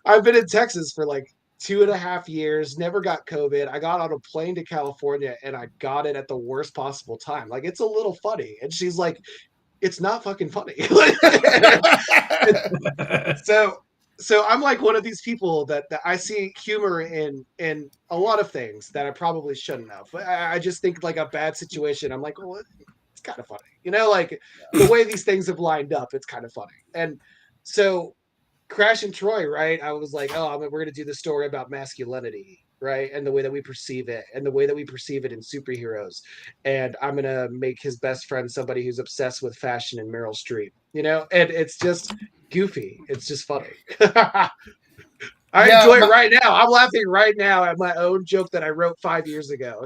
Speaker 3: I've been in Texas for like 2.5 years, never got COVID. I got on a plane to California and I got it at the worst possible time. Like, it's a little funny. And she's like, it's not fucking funny. So I'm like one of these people that I see humor in a lot of things that I probably shouldn't have. But I just think like a bad situation, I'm like, well, it's kind of funny. Like the way these things have lined up, it's kind of funny. And so Crash and Troy, right? I was like, oh, we're going to do the story about masculinity, right? And the way that we perceive it, and the way that we perceive it in superheroes. And I'm going to make his best friend somebody who's obsessed with fashion and Meryl Streep, and it's just goofy. It's just funny. I enjoy it right now. I'm laughing right now at my own joke that I wrote 5 years ago,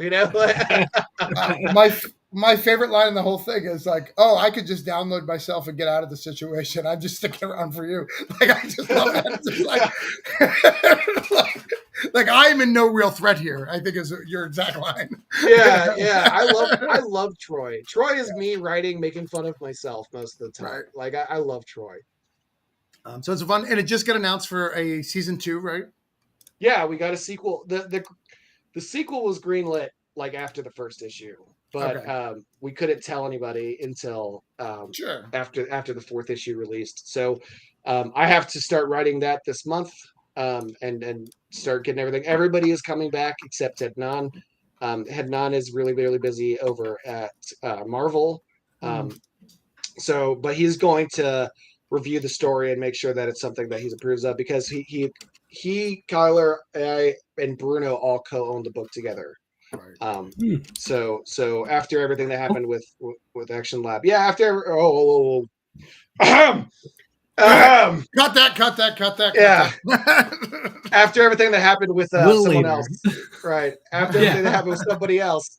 Speaker 1: My favorite line in the whole thing is like, oh, I could just download myself and get out of the situation. I'm just sticking around for you. Like, I just love that. It's just like I'm in no real threat here, I think is your exact line.
Speaker 3: Yeah. I love Troy. Troy is me making fun of myself most of the time. Right. Like, I love Troy.
Speaker 1: So it's fun, and it just got announced for a season 2, right?
Speaker 3: Yeah, we got a sequel. The sequel was greenlit like after the first issue. But we couldn't tell anybody until after the 4th issue released. So I have to start writing that this month and start getting everything. Everybody is coming back except Hednan. Hednan is really, really busy over at Marvel. But he's going to review the story and make sure that it's something that he approves of, because he Kyler, I, and Bruno all co-own the book together. Right. So after everything that happened with Action Lab, cut that. Yeah. After everything that happened with someone else, right? After everything that happened with somebody else,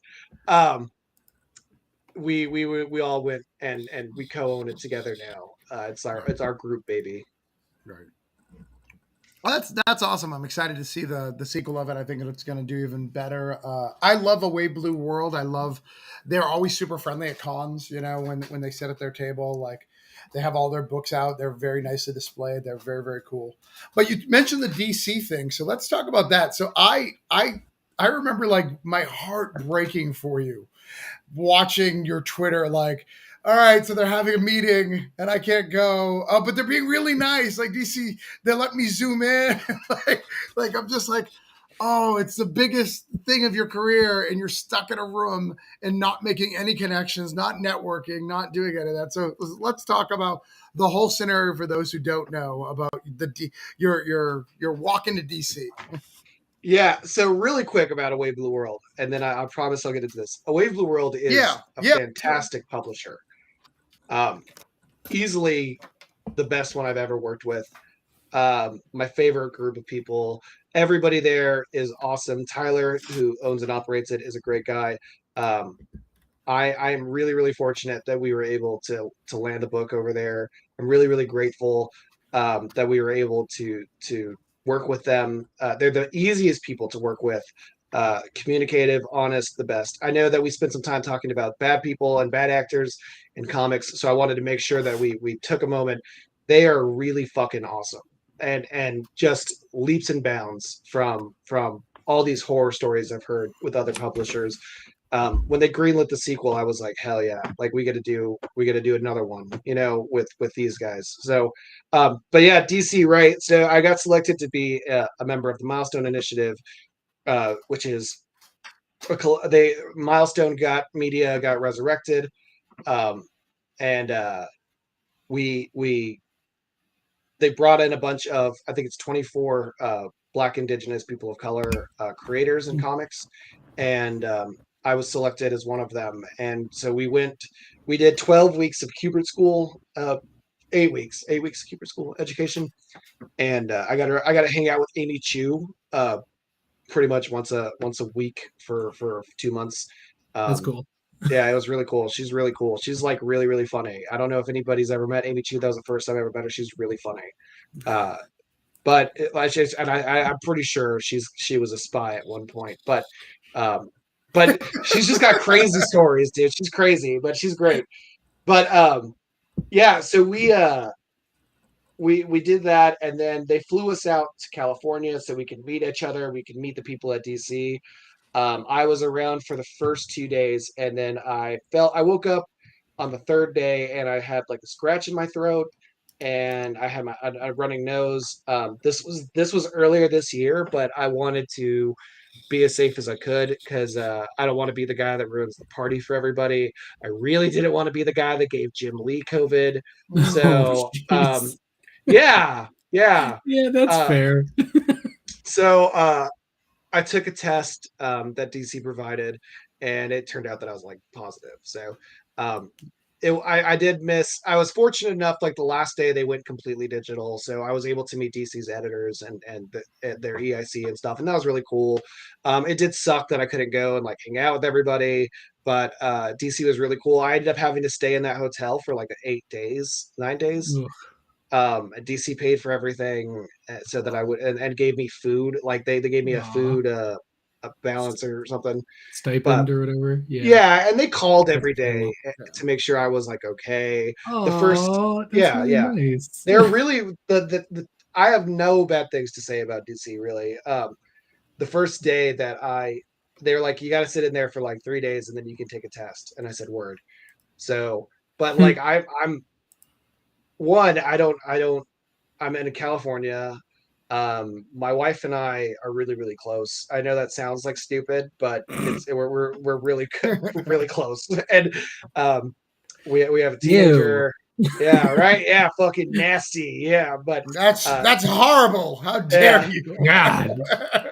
Speaker 3: we all went and we co-own it together now. It's our group baby.
Speaker 1: Right. Well, that's awesome. I'm excited to see the sequel of it. I think it's going to do even better. I love Away Blue World. They're always super friendly at cons, when they sit at their table, like they have all their books out. They're very nicely displayed. They're very, very cool. But you mentioned the DC thing. So let's talk about that. So I remember like my heart breaking for you watching your Twitter, like, all right, so they're having a meeting and I can't go. Oh, but they're being really nice. Like DC, they let me zoom in. like I'm just like, oh, it's the biggest thing of your career and you're stuck in a room and not making any connections, not networking, not doing any of that. So let's talk about the whole scenario for those who don't know about your walk into DC.
Speaker 3: Yeah, so really quick about Away Blue World, and then I promise I'll get into this. Away Blue World is a fantastic publisher. Easily the best one I've ever worked with. My favorite group of people. Everybody there is awesome. Tyler, who owns and operates it, is a great guy. Um, I am really, really fortunate that we were able to land a book over there. I'm really, really grateful that we were able to work with them. They're the easiest people to work with. Communicative, honest, the best. I know that we spent some time talking about bad people and bad actors in comics, so I wanted to make sure that we took a moment. They are really fucking awesome, and just leaps and bounds from all these horror stories I've heard with other publishers. When they greenlit the sequel, I was like, hell yeah, like we got to do another one, with these guys. So, but yeah, DC, right? So I got selected to be a member of the Milestone Initiative, which is Milestone got resurrected, and we they brought in a bunch of, I think it's 24 Black, Indigenous, people of color creators in comics, and I was selected as one of them. And so we did 12 weeks of Kubert School, 8 weeks of Kubert School education, and I got to hang out with Amy Chu pretty much once a week for 2 months.
Speaker 2: That's cool.
Speaker 3: Yeah, it was really cool. She's really cool. She's like really, really funny. I don't know if anybody's ever met Amy Chu. That was the first time I ever met her. She's really funny. But I'm pretty sure she was a spy at one point. But she's just got crazy stories, dude. She's crazy, but she's great. But yeah. So we did that, and then they flew us out to California so we could meet each other. We could meet the people at DC. I was around for the first 2 days, and then I woke up on the third day, and I had like a scratch in my throat, and I had a running nose. This was earlier this year, but I wanted to be as safe as I could because I don't want to be the guy that ruins the party for everybody. I really didn't want to be the guy that gave Jim Lee COVID. So yeah, yeah,
Speaker 2: yeah, that's fair.
Speaker 3: So I took a test that DC provided, and it turned out that I was like positive. So I did miss. I was fortunate enough, like the last day they went completely digital, so I was able to meet DC's editors and their EIC and stuff, and that was really cool. It did suck that I couldn't go and like hang out with everybody, but DC was really cool. I ended up having to stay in that hotel for like 8 days, 9 days. DC paid for everything so that I would and gave me food. Like they gave me a food a balance or something,
Speaker 2: stipend or whatever.
Speaker 3: Yeah, and they called every day to make sure I was like okay.
Speaker 2: Oh,
Speaker 3: The first,
Speaker 2: that's really nice.
Speaker 3: They're really the I have no bad things to say about DC really. The first day that they're like, you got to sit in there for like 3 days and then you can take a test, and I said word. So, but like I'm one, I'm in California. My wife and I are really, really close. I know that sounds like stupid, but we're really really close. And we have a teenager. Ew. Yeah, right. Yeah, fucking nasty. Yeah, but
Speaker 1: that's horrible. How dare you?
Speaker 2: God.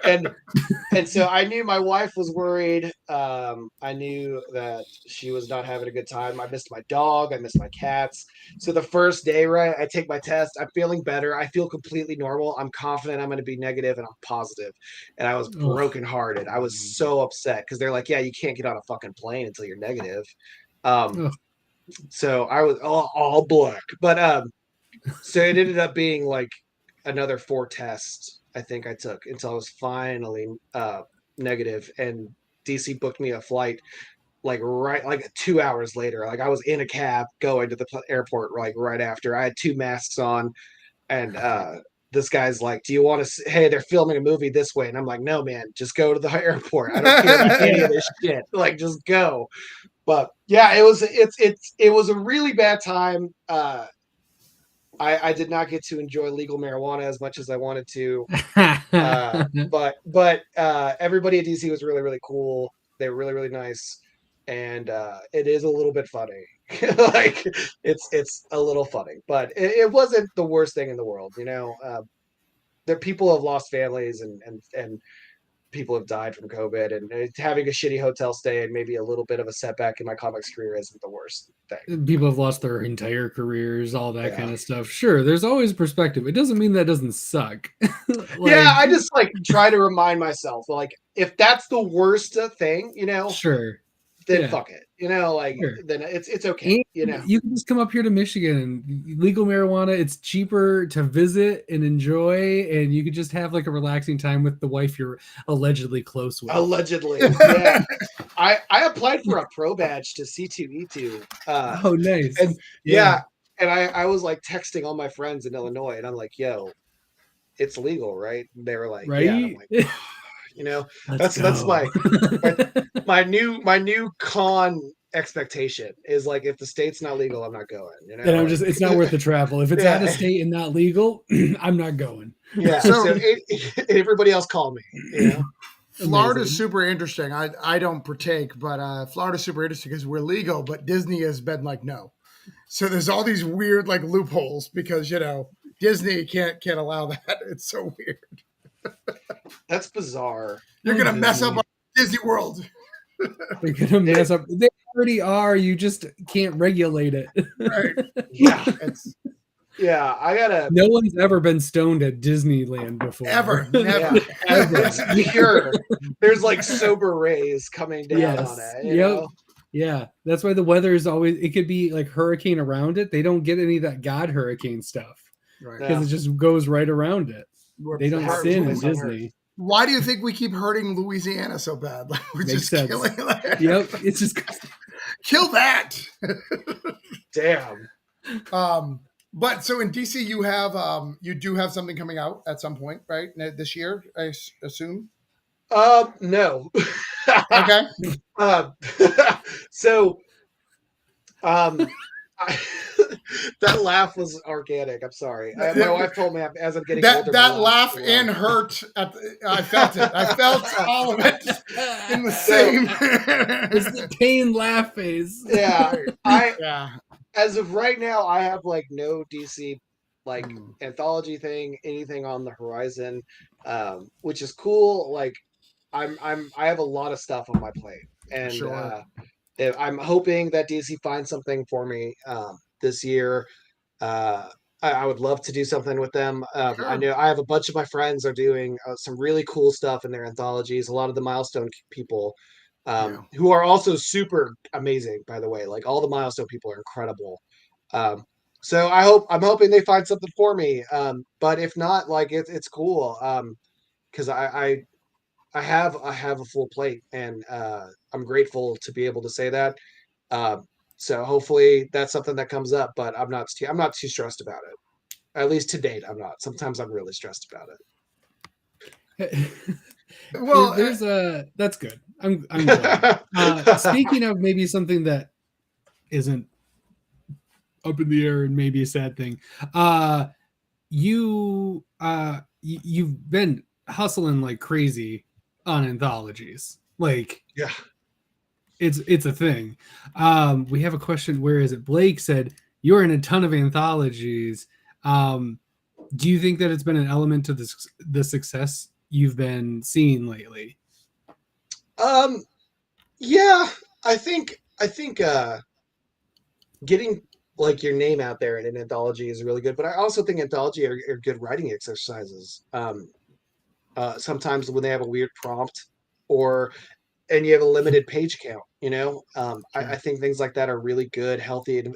Speaker 3: And so I knew my wife was worried. I knew that she was not having a good time. I missed my dog. I missed my cats. So the first day, right, I take my test. I'm feeling better. I feel completely normal. I'm confident I'm going to be negative, and I'm positive. And I was brokenhearted. I was so upset because they're like, yeah, you can't get on a fucking plane until you're negative. So I was all black. But so it ended up being like another 4 tests I think I took until I was finally negative, and DC booked me a flight like 2 hours later. Like I was in a cab going to the airport like right after. I had 2 masks on, and this guy's like, "Do you want to? Hey, they're filming a movie this way," and I'm like, "No, man, just go to the airport. I don't care about any of this shit. Like, just go." But yeah, it was a really bad time. I did not get to enjoy legal marijuana as much as I wanted to, but everybody at DC was really, really cool. They were really, really nice, and it is a little bit funny. Like it's a little funny, but it wasn't the worst thing in the world. There people have lost families, and people have died from COVID, and having a shitty hotel stay and maybe a little bit of a setback in my comics career isn't the worst thing.
Speaker 2: People have lost their entire careers, all that kind of stuff. Sure, there's always perspective. It doesn't mean that doesn't suck.
Speaker 3: I just try to remind myself, if that's the worst thing,
Speaker 2: sure,
Speaker 3: then fuck it, sure. Then it's okay.
Speaker 2: And you can just come up here to Michigan and legal marijuana. It's cheaper to visit and enjoy, and you could just have a relaxing time with the wife you're allegedly close with.
Speaker 3: Allegedly, yeah. I applied for a pro badge to C2E2.
Speaker 2: Oh, nice.
Speaker 3: And and I was texting all my friends in Illinois, and I'm like, yo, it's legal, right? And they were like,
Speaker 2: right?
Speaker 3: Yeah. And I'm like, that's my new con expectation is if the state's not legal, I'm not going.
Speaker 2: Then it's not worth the travel. If it's out of state and not legal, I'm not going.
Speaker 3: Yeah. So everybody else call me.
Speaker 1: Florida's super interesting. I don't partake, but Florida's super interesting because we're legal, but Disney has been no. So there's all these weird loopholes because Disney can't allow that. It's so weird.
Speaker 3: That's bizarre.
Speaker 1: You're gonna mess up on Disney World.
Speaker 2: They're gonna mess up. They already are. You just can't regulate it.
Speaker 1: Right.
Speaker 3: Yeah. I gotta.
Speaker 2: No one's ever been stoned at Disneyland before.
Speaker 1: Ever. Never.
Speaker 3: Ever. It's pure. There's sober rays coming down on it. You know?
Speaker 2: Yeah. That's why the weather is always. It could be hurricane around it. They don't get any of that God hurricane stuff.
Speaker 1: Right.
Speaker 2: Because it just goes right around it. They don't sin in Disney.
Speaker 1: Why do you think we keep hurting Louisiana so bad? We're
Speaker 2: Makes
Speaker 1: just
Speaker 2: sense.
Speaker 1: killing it.
Speaker 2: Yep, it's just
Speaker 1: kill that.
Speaker 3: Damn.
Speaker 1: But so in DC, you do have something coming out at some point, right? This year, I assume.
Speaker 3: No.
Speaker 1: Okay.
Speaker 3: So, that laugh was organic. I'm sorry. My wife told me as I'm getting older.
Speaker 1: That laugh and hurt. I felt it. I felt all of it in the same.
Speaker 2: It's the pain laugh phase.
Speaker 3: Yeah. As of right now, I have no DC anthology thing, anything on the horizon, which is cool. I have a lot of stuff on my plate, and
Speaker 1: sure.
Speaker 3: I'm hoping that DC finds something for me this year. I would love to do something with them.
Speaker 1: Sure.
Speaker 3: I know I have a bunch of my friends are doing some really cool stuff in their anthologies. A lot of the Milestone people who are also super amazing, by the way. All the Milestone people are incredible. So I'm hoping they find something for me. But if not, it's cool. Because I have a full plate, and I'm grateful to be able to say that. So hopefully that's something that comes up, but I'm not too stressed about it. At least to date, I'm not. Sometimes I'm really stressed about
Speaker 2: it. Well, that's good. I'm glad. Speaking of maybe something that isn't up in the air and maybe a sad thing, you've been hustling like crazy on anthologies. It's a thing. We have a question. Where is it? Blake said you're in a ton of anthologies. Do you think that it's been an element to the success you've been seeing lately?
Speaker 3: Yeah, I think getting your name out there in an anthology is really good, but I also think anthology are good writing exercises. Sometimes when they have a weird prompt and you have a limited page count, I think things like that are really good, healthy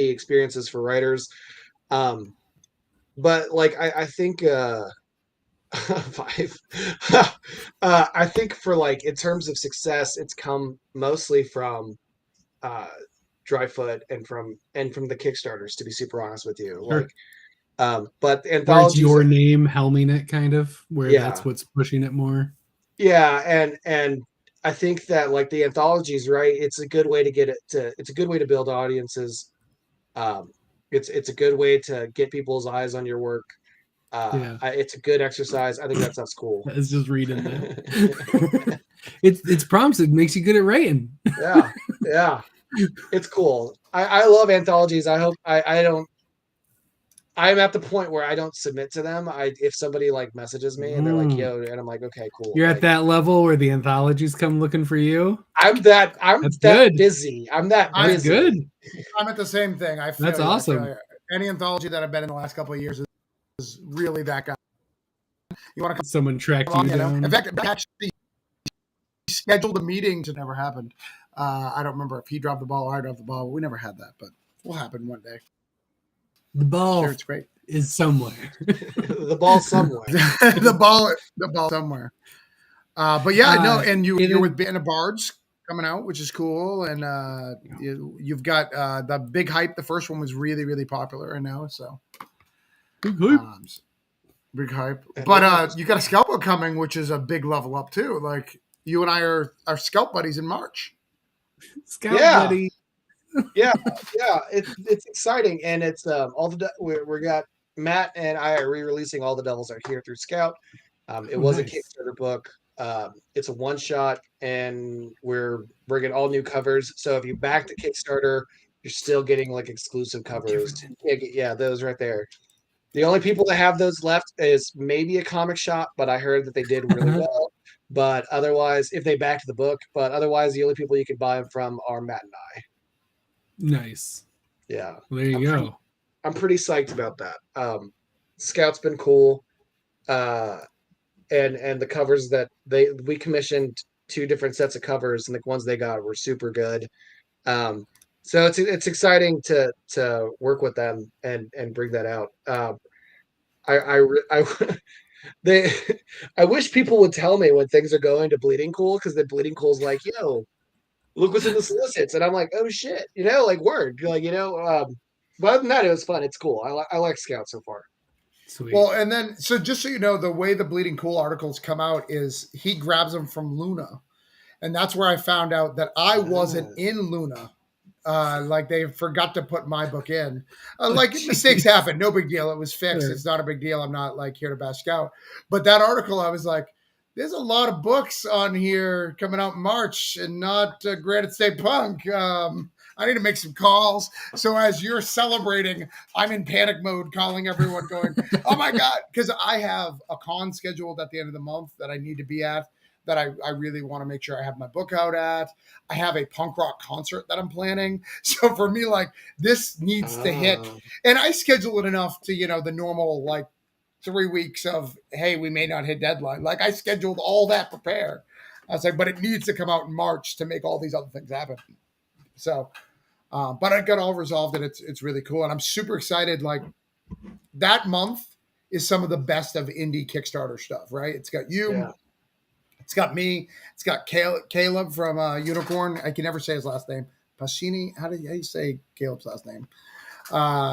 Speaker 3: experiences for writers. But I think I think for in terms of success, it's come mostly from Dryfoot and from the Kickstarters, to be super honest with you.
Speaker 2: Sure.
Speaker 3: But anthologies,
Speaker 2: your name helming it, kind of where that's what's pushing it more.
Speaker 3: Yeah, and I think that the anthologies, right? It's a good way to it's a good way to build audiences. It's a good way to get people's eyes on your work. It's a good exercise. I think that stuff's cool.
Speaker 2: It's just reading that. it's prompts. It makes you good at writing.
Speaker 3: Yeah. It's cool. I love anthologies. I hope I don't. I'm at the point where I don't submit to them. If somebody like messages me and they're like, "Yo," and I'm like, "Okay, cool."
Speaker 2: You're
Speaker 3: like,
Speaker 2: at that level where the anthologies come looking for you.
Speaker 3: I'm that
Speaker 2: good.
Speaker 3: busy. I'm that
Speaker 2: That's
Speaker 3: busy.
Speaker 2: good.
Speaker 1: I'm at the same thing. I feel
Speaker 2: That's
Speaker 1: you.
Speaker 2: awesome.
Speaker 1: I feel you. Any anthology that I've been in the last couple of years is really that guy. You want to come
Speaker 2: Someone track
Speaker 1: along,
Speaker 2: you down.
Speaker 1: In fact, actually scheduled a meeting. It never happened. I don't remember if he dropped the ball or I dropped the ball. We never had that, but will happen one day.
Speaker 2: The ball
Speaker 1: sure, it's great.
Speaker 2: Is somewhere.
Speaker 3: The ball somewhere.
Speaker 1: the ball somewhere. But yeah, no, and you're with Band of Bards coming out, which is cool, and you've got the Big Hype. The first one was really, really popular, and now so
Speaker 2: Big Hype.
Speaker 1: Big Hype. But you got a Scout book coming, which is a big level up too. Like you and I are Scout buddies in March.
Speaker 2: Scout buddy.
Speaker 3: yeah, it's exciting, and it's all the we got Matt and I are re-releasing All the Devils Are Here through Scout. It was nice. A Kickstarter book. It's a one shot, and we're bringing all new covers. So if you back the Kickstarter, you're still getting like exclusive covers. Yeah, those right there. The only people that have those left is maybe a comic shop, but I heard that they did really well. But otherwise, if they backed the book, but otherwise, the only people you can buy them from are Matt and I.
Speaker 2: Nice.
Speaker 3: Yeah.
Speaker 2: Well, there you go.
Speaker 3: I'm pretty psyched about that. Scout's been cool. And the covers that we commissioned 2 different sets of covers, and the ones they got were super good. So it's exciting to work with them and bring that out. I wish people would tell me when things are going to Bleeding Cool, because the Bleeding Cool's like, yo, look what's in the solicits, and I'm like, oh shit, like word, like but other than that, it was fun. It's cool. I like Scout so far.
Speaker 1: Sweet. Well, and then so just so you know, the way the Bleeding Cool articles come out is he grabs them from Luna, and that's where I found out that I wasn't in Luna. Like they forgot to put my book in. Mistakes happen, no big deal. It was fixed. Sure. It's not a big deal. I'm not like here to bash Scout, but that article, I was like, there's a lot of books on here coming out in March and not Granite State Punk. I need to make some calls. So as you're celebrating, I'm in panic mode, calling everyone going, oh my God, because I have a con scheduled at the end of the month that I need to be at, that I really want to make sure I have my book out at. I have a punk rock concert that I'm planning. So for me, like this needs to hit. And I schedule it enough to, the normal, like 3 weeks of, hey, we may not hit deadline. Like I scheduled all that prepared. I was like, but it needs to come out in March to make all these other things happen. So, but I got all resolved, and it's really cool. And I'm super excited. Like that month is some of the best of indie Kickstarter stuff, right? It's got you. Yeah. It's got me. It's got Caleb from Unicorn. I can never say his last name. Pasini. How do you say Caleb's last name?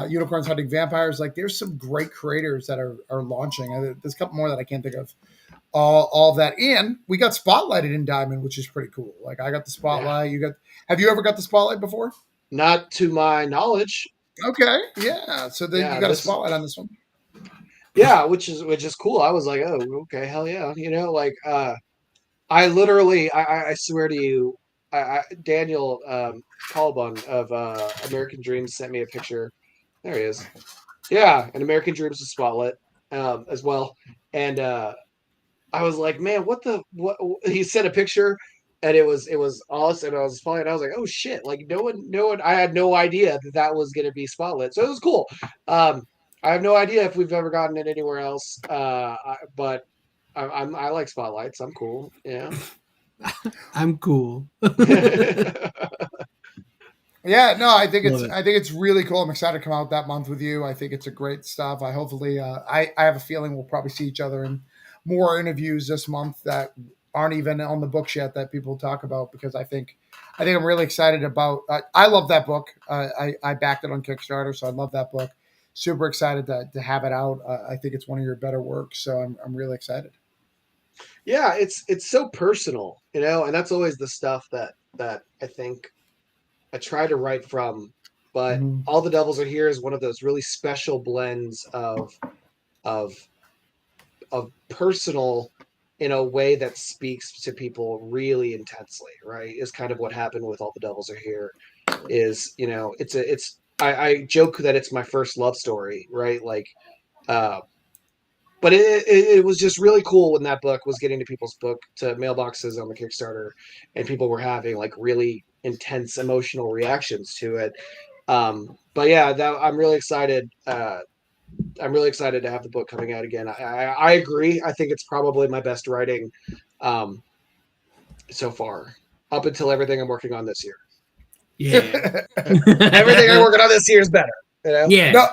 Speaker 1: Unicorns Hunting Vampires. Like there's some great creators that are launching. There's a couple more that I can't think of. All of that. And we got spotlighted in Diamond, which is pretty cool. Like I got the spotlight. Yeah. Have you ever got the spotlight before?
Speaker 3: Not to my knowledge.
Speaker 1: Okay. Yeah. So then you got a spotlight on this one.
Speaker 3: Yeah, which is cool. I was like, oh, okay, hell yeah. I literally, I swear to you, Daniel Colbun of American Dreams sent me a picture. There he is. Yeah, and American Dreams is spotlight as well. And I was like, man, what? He sent a picture, and it was us, and I was following. I was like, oh shit! Like no one. I had no idea that was going to be spotlight, so it was cool. I have no idea if we've ever gotten it anywhere else, but I like spotlights. I'm cool. Yeah,
Speaker 2: I'm cool.
Speaker 1: Yeah, no, I think it's really cool. I'm excited to come out that month with you. I think it's a great stuff. I have a feeling we'll probably see each other in more interviews this month that aren't even on the books yet that people talk about, because I think I'm really excited about. I love that book. I backed it on Kickstarter, so I love that book. Super excited to have it out. I think it's one of your better works, so I'm really excited.
Speaker 3: Yeah, it's so personal, and that's always the stuff that I think I try to write from. But All the Devils Are Here is one of those really special blends of personal in a way that speaks to people really intensely, right? Is kind of what happened with All the Devils Are Here. Is it's I joke that it's my first love story, right? Like, but it was just really cool when that book was getting to people's mailboxes on the Kickstarter, and people were having like really intense emotional reactions to it. But yeah, I'm really excited. I'm really excited to have the book coming out again. I agree. I think it's probably my best writing so far, up until everything I'm working on this year.
Speaker 2: Yeah.
Speaker 3: Everything I'm working on this year is better. You know?
Speaker 2: Yeah.
Speaker 1: No,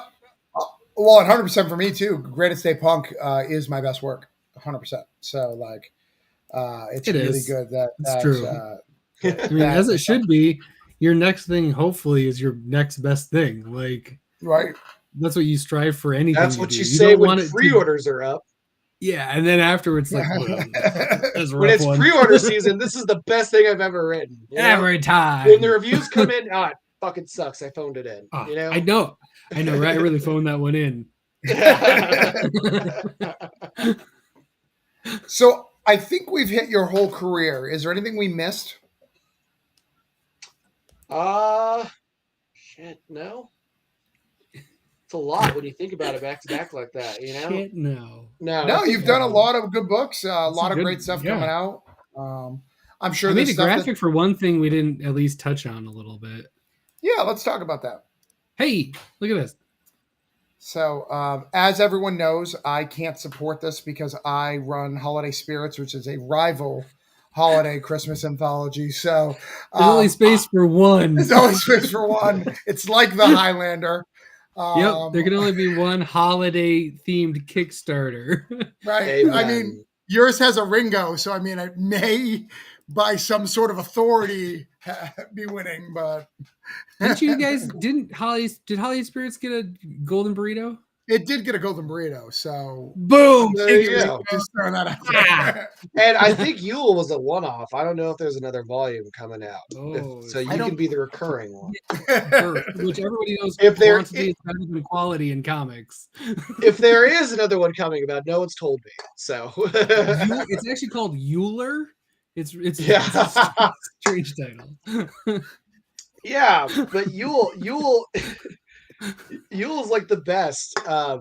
Speaker 1: well, 100% for me too. Greatest Day Punk is my best work. 100%. So like, it's really good.
Speaker 2: It's true. I mean, as it should be. Your next thing, hopefully, is your next best thing. Like,
Speaker 1: right.
Speaker 2: That's what you strive for. Anything.
Speaker 3: That's what you say when pre-orders are up.
Speaker 2: Yeah, and then afterwards, like,
Speaker 3: when it's pre-order season, this is the best thing I've ever written.
Speaker 2: Every time
Speaker 3: when the reviews come in, it fucking sucks. I phoned it in. You know,
Speaker 2: I know. Right? I really phoned that one in.
Speaker 1: So I think we've hit your whole career. Is there anything we missed?
Speaker 3: Shit, no. It's a lot when you think about it back to back like that, you know?
Speaker 2: Shit, no.
Speaker 1: No, you've done a lot of good books, a lot of great stuff coming out. I'm sure
Speaker 2: I made a graphic for one thing we didn't at least touch on a little bit.
Speaker 1: Yeah, let's talk about that.
Speaker 2: Hey, look at this.
Speaker 1: So, as everyone knows, I can't support this because I run Holiday Spirits, which is a rival holiday Christmas anthology. So
Speaker 2: there's only space for one.
Speaker 1: There's only space for one. It's like the Highlander.
Speaker 2: Yep, there can only be one holiday themed Kickstarter.
Speaker 1: Right. Amen. I mean, yours has a Ringo, so I mean, it may by some sort of authority be winning, but
Speaker 2: did Holiday Spirits get a golden burrito?
Speaker 1: It did get a golden burrito, so
Speaker 2: boom!
Speaker 3: There you go. Just throwing that out there. And I think Yule was a one-off. I don't know if there's another volume coming out, so you can be the recurring one.
Speaker 2: Which everybody knows.
Speaker 3: If there
Speaker 2: is better than quality in comics.
Speaker 3: If there is another one coming about, no one's told me. So
Speaker 2: it's actually called Euler. It's a strange title.
Speaker 3: Yeah, but Yule. Yule's like the best. I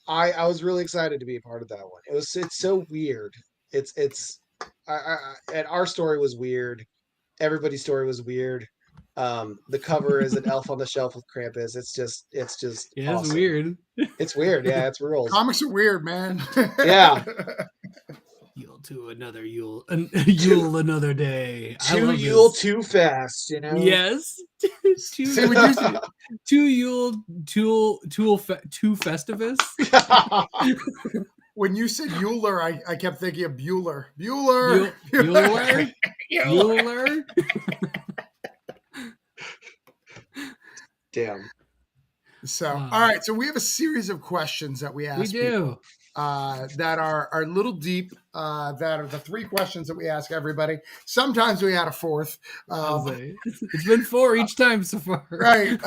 Speaker 3: was really excited to be a part of that one. It's so weird. And our story was weird. Everybody's story was weird. The cover is an elf on the shelf with Krampus. It's just
Speaker 2: yeah,
Speaker 3: awesome.
Speaker 2: It's weird.
Speaker 3: It's weird. Yeah, it's real.
Speaker 1: Comics are weird, man.
Speaker 3: Yeah.
Speaker 2: Yule to another Yule, Yule another day.
Speaker 3: Two Yule too fast, you know.
Speaker 2: Yes. Two Yule, two Festivus.
Speaker 1: When you said Euler, I kept thinking of Bueller. Bueller.
Speaker 2: Bueller.
Speaker 3: Damn.
Speaker 1: So, all right. So we have a series of questions that we ask.
Speaker 2: We do.
Speaker 1: That are a little deep. That are the three questions that we ask everybody. Sometimes we add a fourth.
Speaker 2: It's been 4 each time so far.
Speaker 1: Right.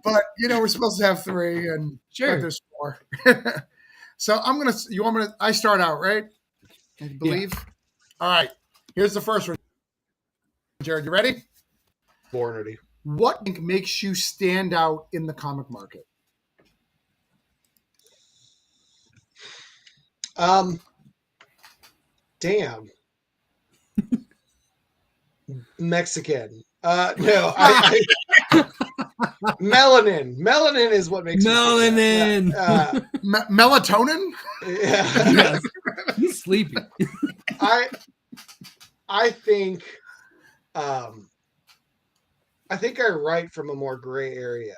Speaker 1: But we're supposed to have 3, and
Speaker 2: sure,
Speaker 1: there's 4. So I start out, right? I believe. Yeah. All right. Here's the first one. Jared, you ready?
Speaker 3: Born ready.
Speaker 1: What makes you stand out in the comic market?
Speaker 3: Damn. Mexican. No, melanin. Melanin is what makes
Speaker 2: melanin.
Speaker 1: Melatonin.
Speaker 3: Yeah.
Speaker 2: Yes. He's sleepy.
Speaker 3: I think I write from a more gray area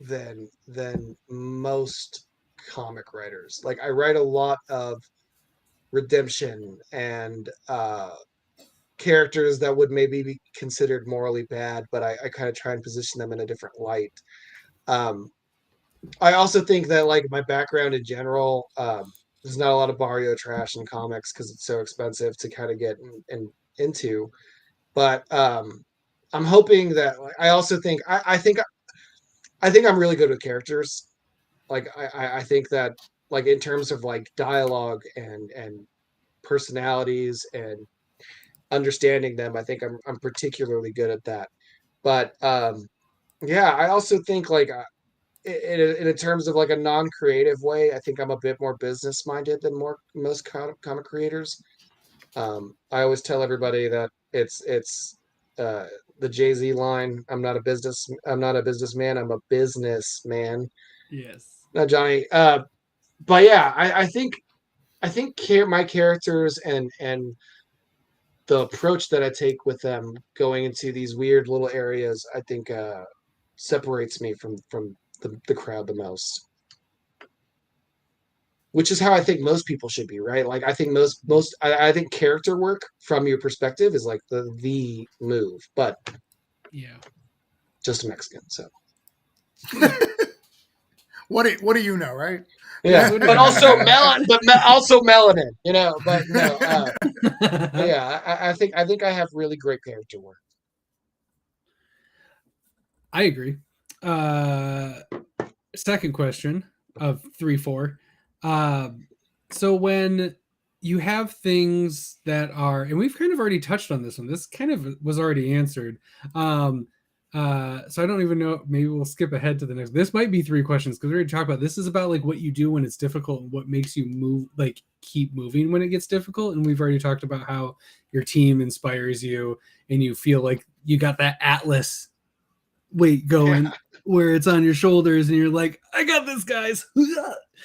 Speaker 3: than most comic writers. Like I write a lot of redemption and characters that would maybe be considered morally bad, but I kind of try and position them in a different light. I also think that like my background in general, there's not a lot of barrio trash in comics because it's so expensive to kind of get into. But I'm hoping that I also think I think I'm really good with characters. Like I think that like in terms of like dialogue and personalities and understanding them, I think I'm particularly good at that. But Yeah, I also think like in terms of like a non-creative way, I think I'm a bit more business minded than most comic creators. I always tell everybody that it's uh, the Jay-Z line. I'm not a businessman. I'm a businessman.
Speaker 2: Yes.
Speaker 3: No, Johnny. But yeah, I think my characters and the approach that I take with them going into these weird little areas, I think separates me from the crowd the most. Which is how I think most people should be, right? Like I think I think character work from your perspective is like the move, but
Speaker 2: yeah,
Speaker 3: just a Mexican, so
Speaker 1: what do you know, right?
Speaker 3: yeah, but also also melanin, you know. But no, yeah, I think I have really great character work.
Speaker 2: I agree. Second question of 3-4. So when you have things that are, and we've kind of already touched on this one. This kind of was already answered. So I don't even know. Maybe we'll skip ahead to the next. This might be 3 questions because we already talked about this. Is about like what you do when it's difficult and what makes you move, like keep moving when it gets difficult. And we've already talked about how your team inspires you and you feel like you got that Atlas weight going where it's on your shoulders and you're like, I got this, guys,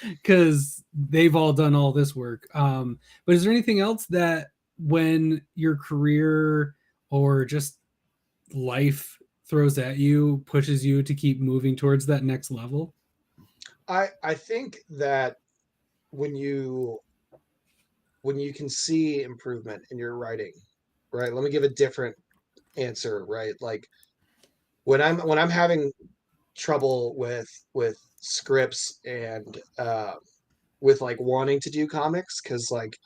Speaker 2: because they've all done all this work. But is there anything else that when your career or just life throws at you pushes you to keep moving towards that next level?
Speaker 3: I think that when you can see improvement in your writing, right? Let me give a different answer, right? Like when I'm having trouble with scripts and with like wanting to do comics, because like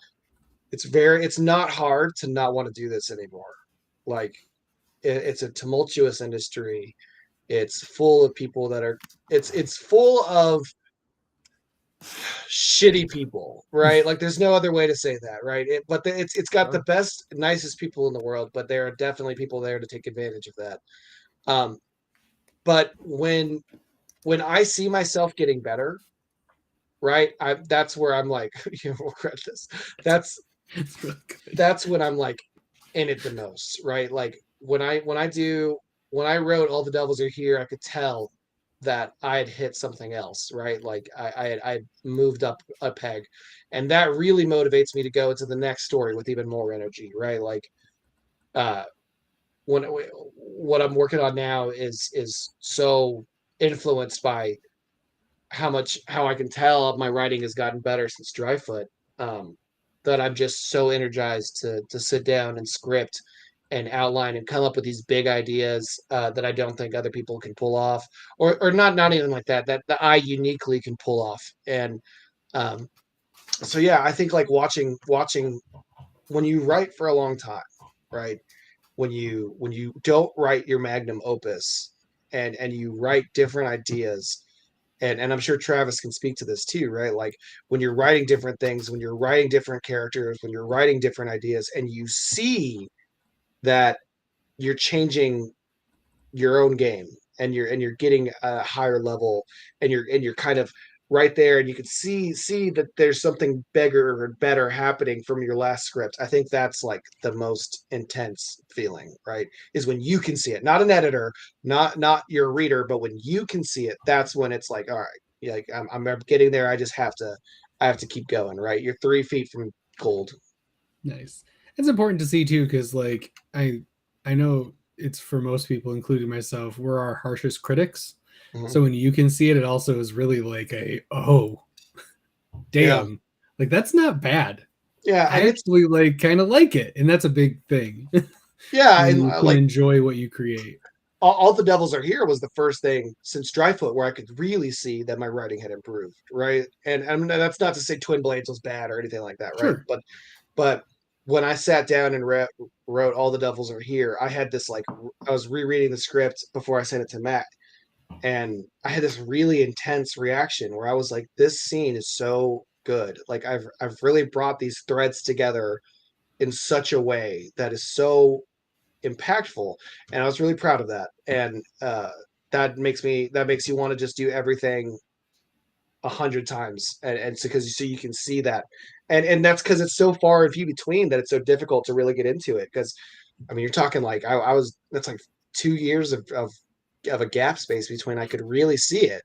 Speaker 3: it's not hard to not want to do this anymore. Like it's a tumultuous industry. It's full of people that are it's full of shitty people, right? Like there's no other way to say that, right? It's got the best, nicest people in the world, but there are definitely people there to take advantage of that. Um, but when I see myself getting better, right? That's where I'm like, you know, regret this. That's
Speaker 2: Really
Speaker 3: that's when I'm like in it the most, right? Like when I wrote All the Devils Are Here, I could tell that I had hit something else, right? Like I moved up a peg, and that really motivates me to go into the next story with even more energy, right? Like uh, when what I'm working on now is so influenced by how I can tell my writing has gotten better since Dryfoot. Um, that I'm just so energized to sit down and script and outline and come up with these big ideas that I don't think other people can pull off, or not even like that I uniquely can pull off. And um, so yeah, I think like watching when you write for a long time, right? When you don't write your magnum opus and you write different ideas, and I'm sure Travis can speak to this too, right? Like when you're writing different things, when you're writing different characters, when you're writing different ideas, and you see that you're changing your own game and you're getting a higher level, and you're kind of right there, and you can see that there's something bigger or better happening from your last script. I think that's like the most intense feeling, right? Is when you can see it, not an editor, not your reader, but when you can see it, that's when it's like, all right, like I'm getting there. I have to keep going, right? You're 3 feet from gold.
Speaker 2: Nice. It's important to see too, because like I know it's for most people, including myself, we're our harshest critics.
Speaker 3: Mm-hmm.
Speaker 2: So when you can see it, it also is really like oh damn,
Speaker 3: yeah.
Speaker 2: like that's not bad.
Speaker 3: Yeah,
Speaker 2: I actually like kind of like it, and that's a big thing.
Speaker 3: Yeah,
Speaker 2: when
Speaker 3: and
Speaker 2: you can enjoy what you create.
Speaker 3: All the Devils Are Here was the first thing since Dryfoot where I could really see that my writing had improved, right? And that's not to say Twin Blades was bad or anything like that, right?
Speaker 2: Sure.
Speaker 3: But when I sat down and wrote All the Devils Are Here, I had this like I was rereading the script before I sent it to Matt, and I had this really intense reaction where I was like, this scene is so good. Like I've really brought these threads together in such a way that is so impactful, and I was really proud of that. And that makes you want to just do everything 100 times, and so because so you can see that, and that's because it's so far and few between that it's so difficult to really get into it. Because I mean, you're talking like I was that's like 2 years of a gap space between I could really see it,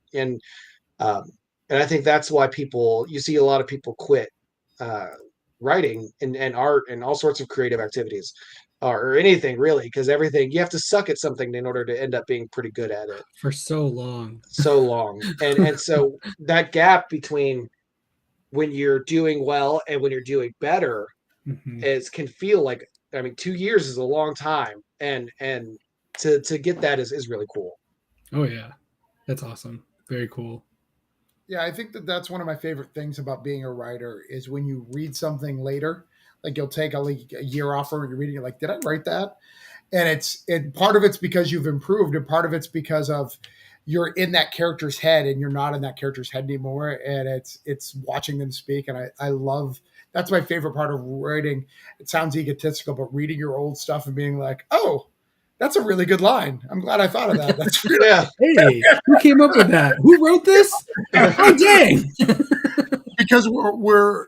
Speaker 3: um, and I think that's why you see a lot of people quit uh, writing and art and all sorts of creative activities, or anything really, because everything you have to suck at something in order to end up being pretty good at it
Speaker 2: for so long.
Speaker 3: so long. And so that gap between when you're doing well and when you're doing better can feel like, I mean, 2 years is a long time, and to get that is really cool.
Speaker 2: Oh yeah, that's awesome. Very cool.
Speaker 1: Yeah, I think that's one of my favorite things about being a writer is when you read something later, like you'll take a year off or you're reading it, like, did I write that? And part of it's because you've improved, and part of it's because of you're in that character's head and you're not in that character's head anymore. And it's watching them speak. And I love, that's my favorite part of writing. It sounds egotistical, but reading your old stuff and being like, oh, that's a really good line. I'm glad I thought of that. That's really
Speaker 2: Hey, who came up with that? Who wrote this? Oh, dang.
Speaker 1: Because we're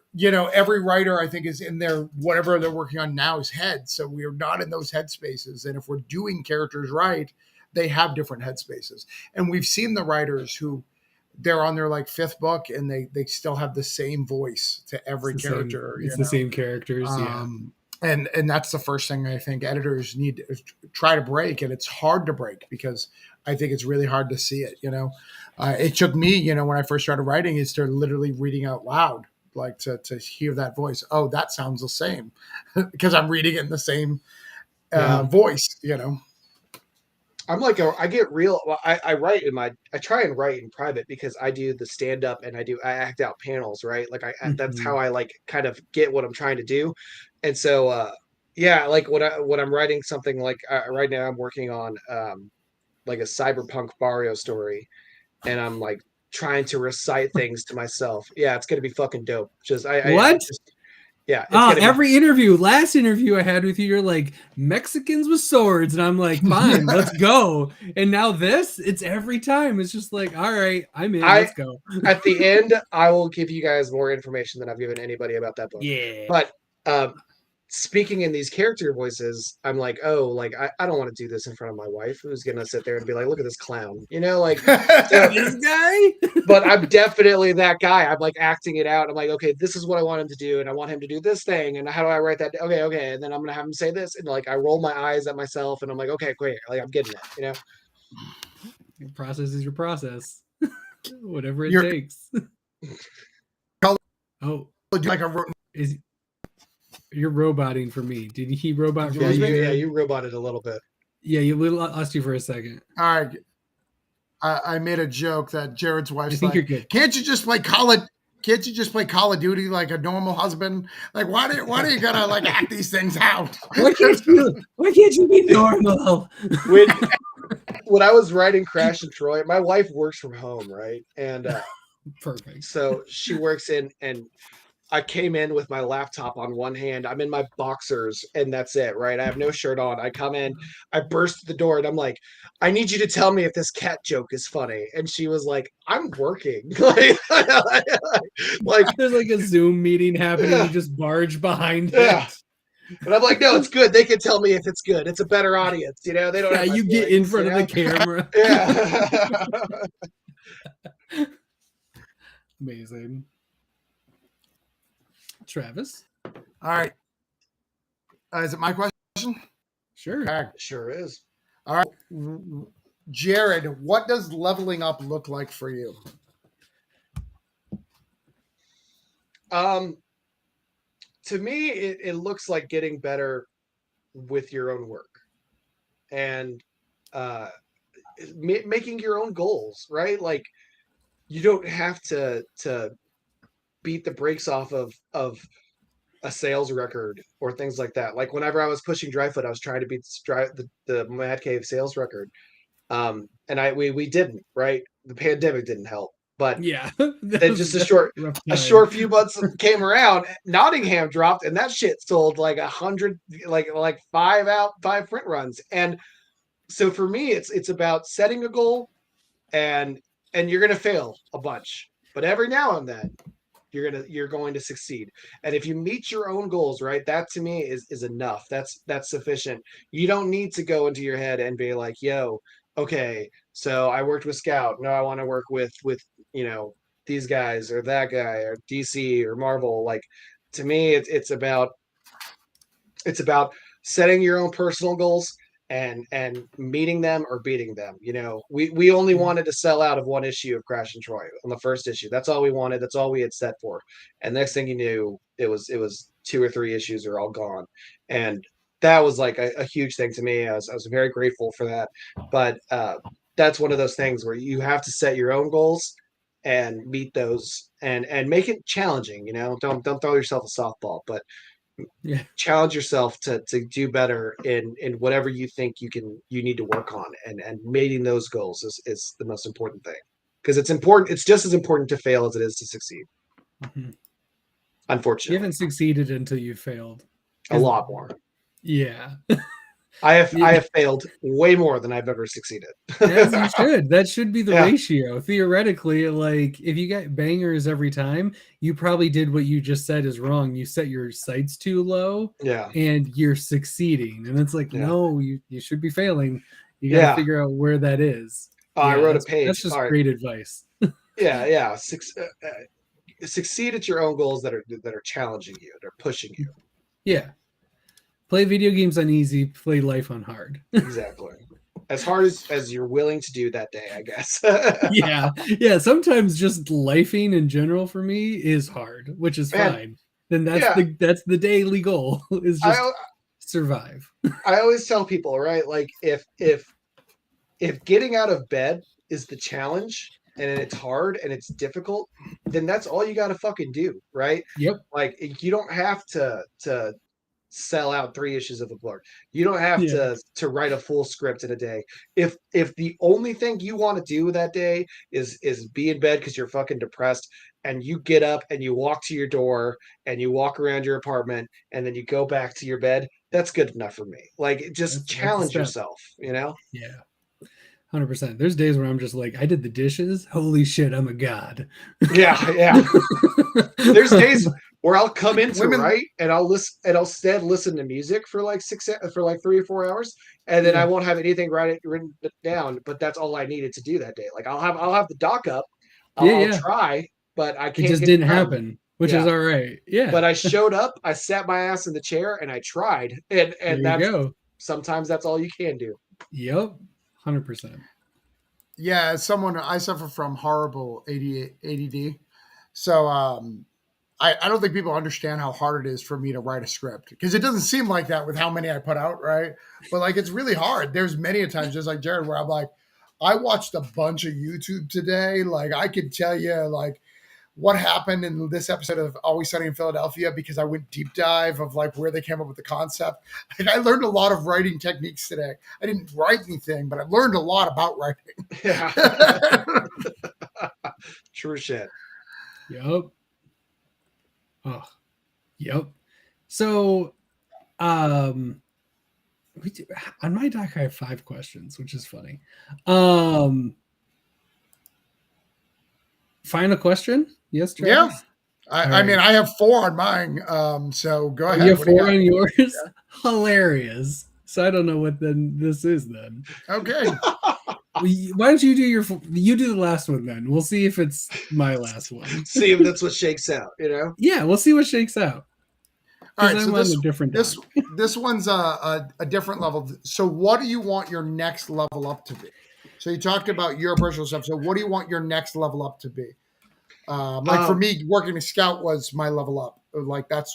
Speaker 1: every writer I think is in their whatever they're working on now's head. So we're not in those headspaces. And if we're doing characters right, they have different headspaces. And we've seen the writers who they're on their like fifth book and they still have the same voice to every character.
Speaker 2: It's the same characters.
Speaker 1: And that's the first thing I think editors need to try to break. And it's hard to break because I think it's really hard to see it. It took me, when I first started writing, is to literally reading out loud, like to hear that voice. Oh, that sounds the same because I'm reading it in the same voice,
Speaker 3: I'm like, I get real. Well, I try and write in private because I do the stand up and I act out panels, right? Like that's how I like kind of get what I'm trying to do. And so, like when I'm writing something like right now, I'm working on like a cyberpunk Barrio story, and I'm like trying to recite things to myself. Yeah, it's gonna be fucking dope.
Speaker 2: Last interview I had with you, you're like Mexicans with swords, and I'm like, fine, let's go. And now it's every time. It's just like, all right, I'm in. Let's go.
Speaker 3: At the end, I will give you guys more information than I've given anybody about that book.
Speaker 2: Yeah.
Speaker 3: But speaking in these character voices, I'm like, oh, like I don't want to do this in front of my wife, who's gonna sit there and be like, look at this clown, like
Speaker 2: this guy.
Speaker 3: But I'm definitely that guy. I'm like acting it out. I'm like, okay, this is what I want him to do, and I want him to do this thing, and how do I write that? Okay, and then I'm gonna have him say this, and like I roll my eyes at myself, and I'm like, okay, great, like I'm getting it,
Speaker 2: Your process is your process, whatever it takes. Oh,
Speaker 1: like
Speaker 2: you're roboting for me. Did he robot for you?
Speaker 3: Yeah, you roboted a little bit.
Speaker 2: Yeah, you lost you for a second.
Speaker 1: All right. I made a joke that Jared's wife's
Speaker 2: you're good.
Speaker 1: Can't you just play Call of Duty like a normal husband? Like, why do you gotta like act these things out?
Speaker 2: Why can't you be normal?
Speaker 3: When I was writing Crash and Troy, my wife works from home, right? And
Speaker 2: perfect.
Speaker 3: So she works in, and I came in with my laptop on one hand. I'm in my boxers, and that's it, right? I have no shirt on. I come in, I burst the door, and I'm like, I need you to tell me if this cat joke is funny. And she was like, I'm working. like
Speaker 2: there's like a Zoom meeting happening. You just barge behind it.
Speaker 3: But I'm like, no, it's good. They can tell me if it's good. It's a better audience, They don't.
Speaker 2: Yeah, you get in front of the camera.
Speaker 3: Yeah.
Speaker 2: Amazing. Travis.
Speaker 1: All right. Is it my question?
Speaker 2: Sure.
Speaker 1: Okay.
Speaker 3: Sure is.
Speaker 1: All right. Jarred, what does leveling up look like for you?
Speaker 3: To me, it looks like getting better with your own work and making your own goals, right? Like you don't have to beat the brakes off of a sales record or things like that. Like whenever I was pushing Dryfoot, I was trying to beat the Mad Cave sales record. And we didn't, right? The pandemic didn't help. But
Speaker 2: yeah,
Speaker 3: then just a short few months came around, Nottingham dropped, and that shit sold like 100, like five print runs. And so for me, it's about setting a goal, and you're gonna fail a bunch, but every now and then you're going to succeed. And if you meet your own goals, right, that to me is enough. That's sufficient. You don't need to go into your head and be like, yo, okay, so I worked with Scout, no, I want to work with these guys or that guy or DC or Marvel. Like, to me, it's about setting your own personal goals and meeting them or beating them. We only wanted to sell out of one issue of Crash and Troy on the first issue. That's all we wanted. That's all we had set for. And next thing you knew, it was 2 or 3 issues are all gone. And that was like a huge thing to me. I was very grateful for that. But that's one of those things where you have to set your own goals and meet those and make it challenging. Don't throw yourself a softball, but challenge yourself to do better in whatever you think you need to work on, and meeting those goals is the most important thing, because it's just as important to fail as it is to succeed.
Speaker 2: Mm-hmm.
Speaker 3: Unfortunately,
Speaker 2: you haven't succeeded until you failed
Speaker 3: a lot more.
Speaker 2: Yeah.
Speaker 3: I have failed way more than I've ever succeeded.
Speaker 2: As you should. That should be the ratio. Theoretically, like, if you get bangers every time, you probably did what you just said is wrong. You set your sights too low, and you're succeeding. And it's like, no, you should be failing. You got to figure out where that is.
Speaker 3: I wrote a page.
Speaker 2: That's just great advice.
Speaker 3: Succeed at your own goals that are challenging you, that are pushing you.
Speaker 2: Yeah. Play video games on easy, play life on hard.
Speaker 3: Exactly. As hard as you're willing to do that day, I guess.
Speaker 2: Yeah. Sometimes just lifing in general for me is hard, which is fine. Then that's the daily goal, is just survive.
Speaker 3: I always tell people, right? Like, if getting out of bed is the challenge, and it's hard and it's difficult, then that's all you got to fucking do, right?
Speaker 2: Yep.
Speaker 3: Like, you don't have to sell out 3 issues of a book. You don't have to write a full script in a day. If the only thing you want to do that day is be in bed because you're fucking depressed, and you get up and you walk to your door and you walk around your apartment and then you go back to your bed, that's good enough for me. Like, just challenge yourself,
Speaker 2: Yeah. 100%. There's days where I'm just like, I did the dishes. Holy shit, I'm a god.
Speaker 3: Yeah. There's days where I'll come into write and I'll listen to music for like 3 or 4 hours, and then I won't have anything written down. But that's all I needed to do that day. Like, I'll have the doc up. I'll try, but I can't.
Speaker 2: It just didn't happen, which is all right. Yeah.
Speaker 3: But I showed up. I sat my ass in the chair and I tried, and sometimes that's all you can do.
Speaker 2: Yep. 100%.
Speaker 1: Yeah, as someone, I suffer from horrible ADD. So I don't think people understand how hard it is for me to write a script, because it doesn't seem like that with how many I put out, right? But like, it's really hard. There's many a times, just like Jarred, where I'm like, I watched a bunch of YouTube today. Like, I could tell you like what happened in this episode of Always Sunny in Philadelphia, because I went deep dive of like where they came up with the concept. Like, I learned a lot of writing techniques today. I didn't write anything, but I learned a lot about writing.
Speaker 3: Yeah. True shit.
Speaker 2: Yep. Oh, yep. So, on my doc, I have 5 questions, which is funny. Final question? Yes, Travis?
Speaker 1: Yeah. I mean, I have 4 on mine. So go ahead.
Speaker 2: You have 4 on yours? Yeah. Hilarious. So I don't know what this is then.
Speaker 1: Okay.
Speaker 2: Why don't you do the last one then? We'll see if it's my last one.
Speaker 3: See if that's what shakes out,
Speaker 2: Yeah, we'll see what shakes out.
Speaker 1: All right, so this one's a different level. So what do you want your next level up to be? So you talked about your personal stuff. So what do you want your next level up to be? For me, working a Scout was my level up. Like, that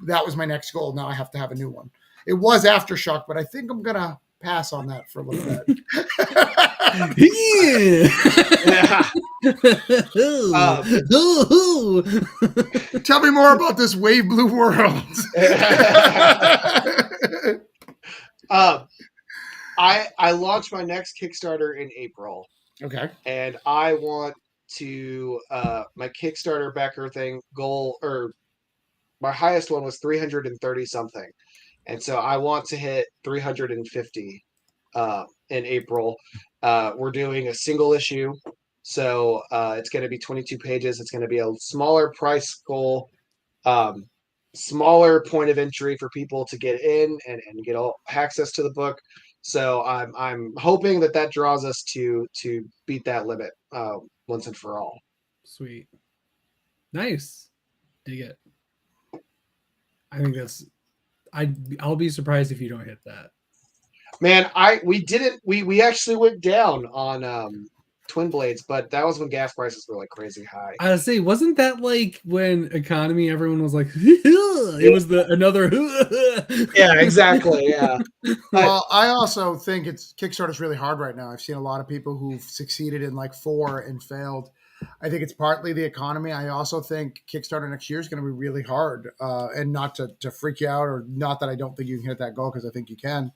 Speaker 1: was my next goal. Now I have to have a new one. It was Aftershock, but I think I'm gonna pass on that for a little bit. Tell me more about this Wave Blue World.
Speaker 3: I launched my next Kickstarter in April.
Speaker 1: Okay.
Speaker 3: And I want to my Kickstarter backer thing goal, or my highest one was 330 something. And so I want to hit 350 in April. We're doing a single issue. So it's going to be 22 pages. It's going to be a smaller price goal, smaller point of entry for people to get in and get all access to the book. So I'm hoping that draws us to beat that limit once and for all.
Speaker 2: Sweet. Nice. Dig it. I think I'll be surprised if you don't hit that.
Speaker 3: Man, we actually went down on Twin Blades, but that was when gas prices were like crazy high.
Speaker 2: I say, wasn't that like when economy everyone was like it was another
Speaker 3: yeah, exactly. Yeah.
Speaker 1: Well, I also think Kickstarter's really hard right now. I've seen a lot of people who've succeeded in like 4 and failed. I think it's partly the economy. I also think Kickstarter next year is going to be really hard, and not to freak you out, or not that I don't think you can hit that goal, because I think you can.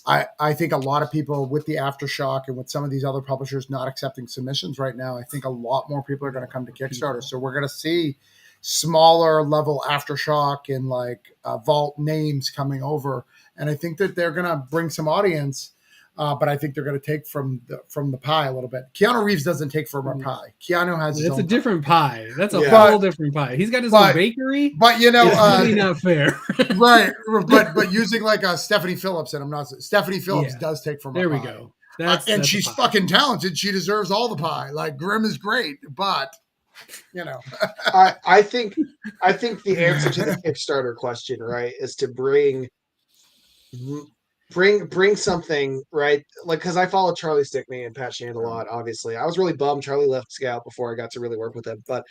Speaker 1: I think a lot of people with the Aftershock and with some of these other publishers not accepting submissions right now, I think a lot more people are going to come to Kickstarter. So we're going to see smaller level Aftershock and like Vault names coming over. And I think that they're going to bring some audience, but I think they're going to take from the pie a little bit. Keanu Reeves doesn't take from our pie. Keanu has his
Speaker 2: It's
Speaker 1: own
Speaker 2: a different pie. That's a
Speaker 3: Yeah.
Speaker 2: whole different pie. He's got his own bakery.
Speaker 1: But you know,
Speaker 2: it's really not fair.
Speaker 1: Right. But using like a Stephanie Phillips, and Stephanie Phillips does take from our pie.
Speaker 2: There we go.
Speaker 1: And she's fucking talented. She deserves all the pie. Like Grimm is great, but you know.
Speaker 3: I think the answer to the Kickstarter question, right, is to bring something, right? Like, because I follow Charlie Stickney and Pat Shand a lot, obviously. I was really bummed Charlie left Scout before I got to really work with him. But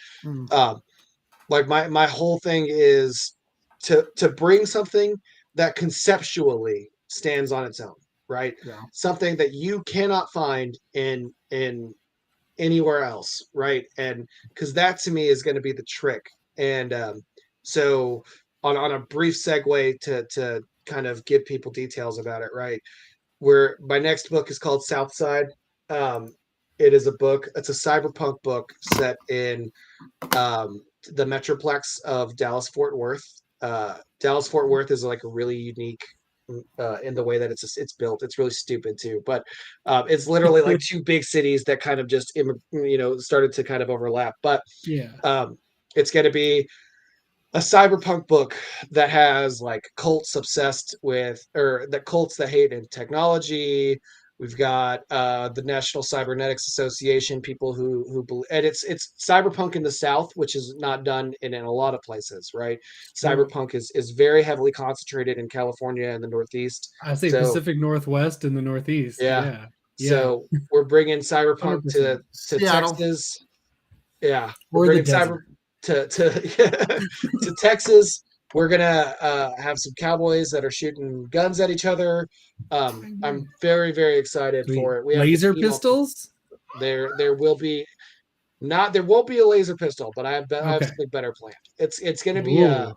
Speaker 3: like my whole thing is to bring something that conceptually stands on its own, right?
Speaker 1: Yeah. Something
Speaker 3: that you cannot find in anywhere else, right? And because that to me is going to be the trick. And so on a brief segue to kind of give people details about it, right? Where my next book is called Southside. It is a book. It's a cyberpunk book set in the Metroplex of Dallas-Fort Worth. Dallas-Fort Worth is like a really unique in the way that it's built. It's really stupid too, but it's literally like two big cities that kind of just started to kind of overlap. But it's going to be a cyberpunk book that has like cults obsessed with, or the cults that hate in technology. We've got the National Cybernetics Association, people who believe, and it's cyberpunk in the South, which is not done in a lot of places, right? Cyberpunk is very heavily concentrated in California and the Northeast.
Speaker 2: I say Pacific Northwest and the Northeast. Yeah.
Speaker 3: So we're bringing cyberpunk to Texas. Yeah, we're bringing cyber to Texas. We're gonna have some cowboys that are shooting guns at each other. I'm very, very excited for it. We have
Speaker 2: laser pistols.
Speaker 3: There will be not. There won't be a laser pistol, but I have something better planned. It's gonna be I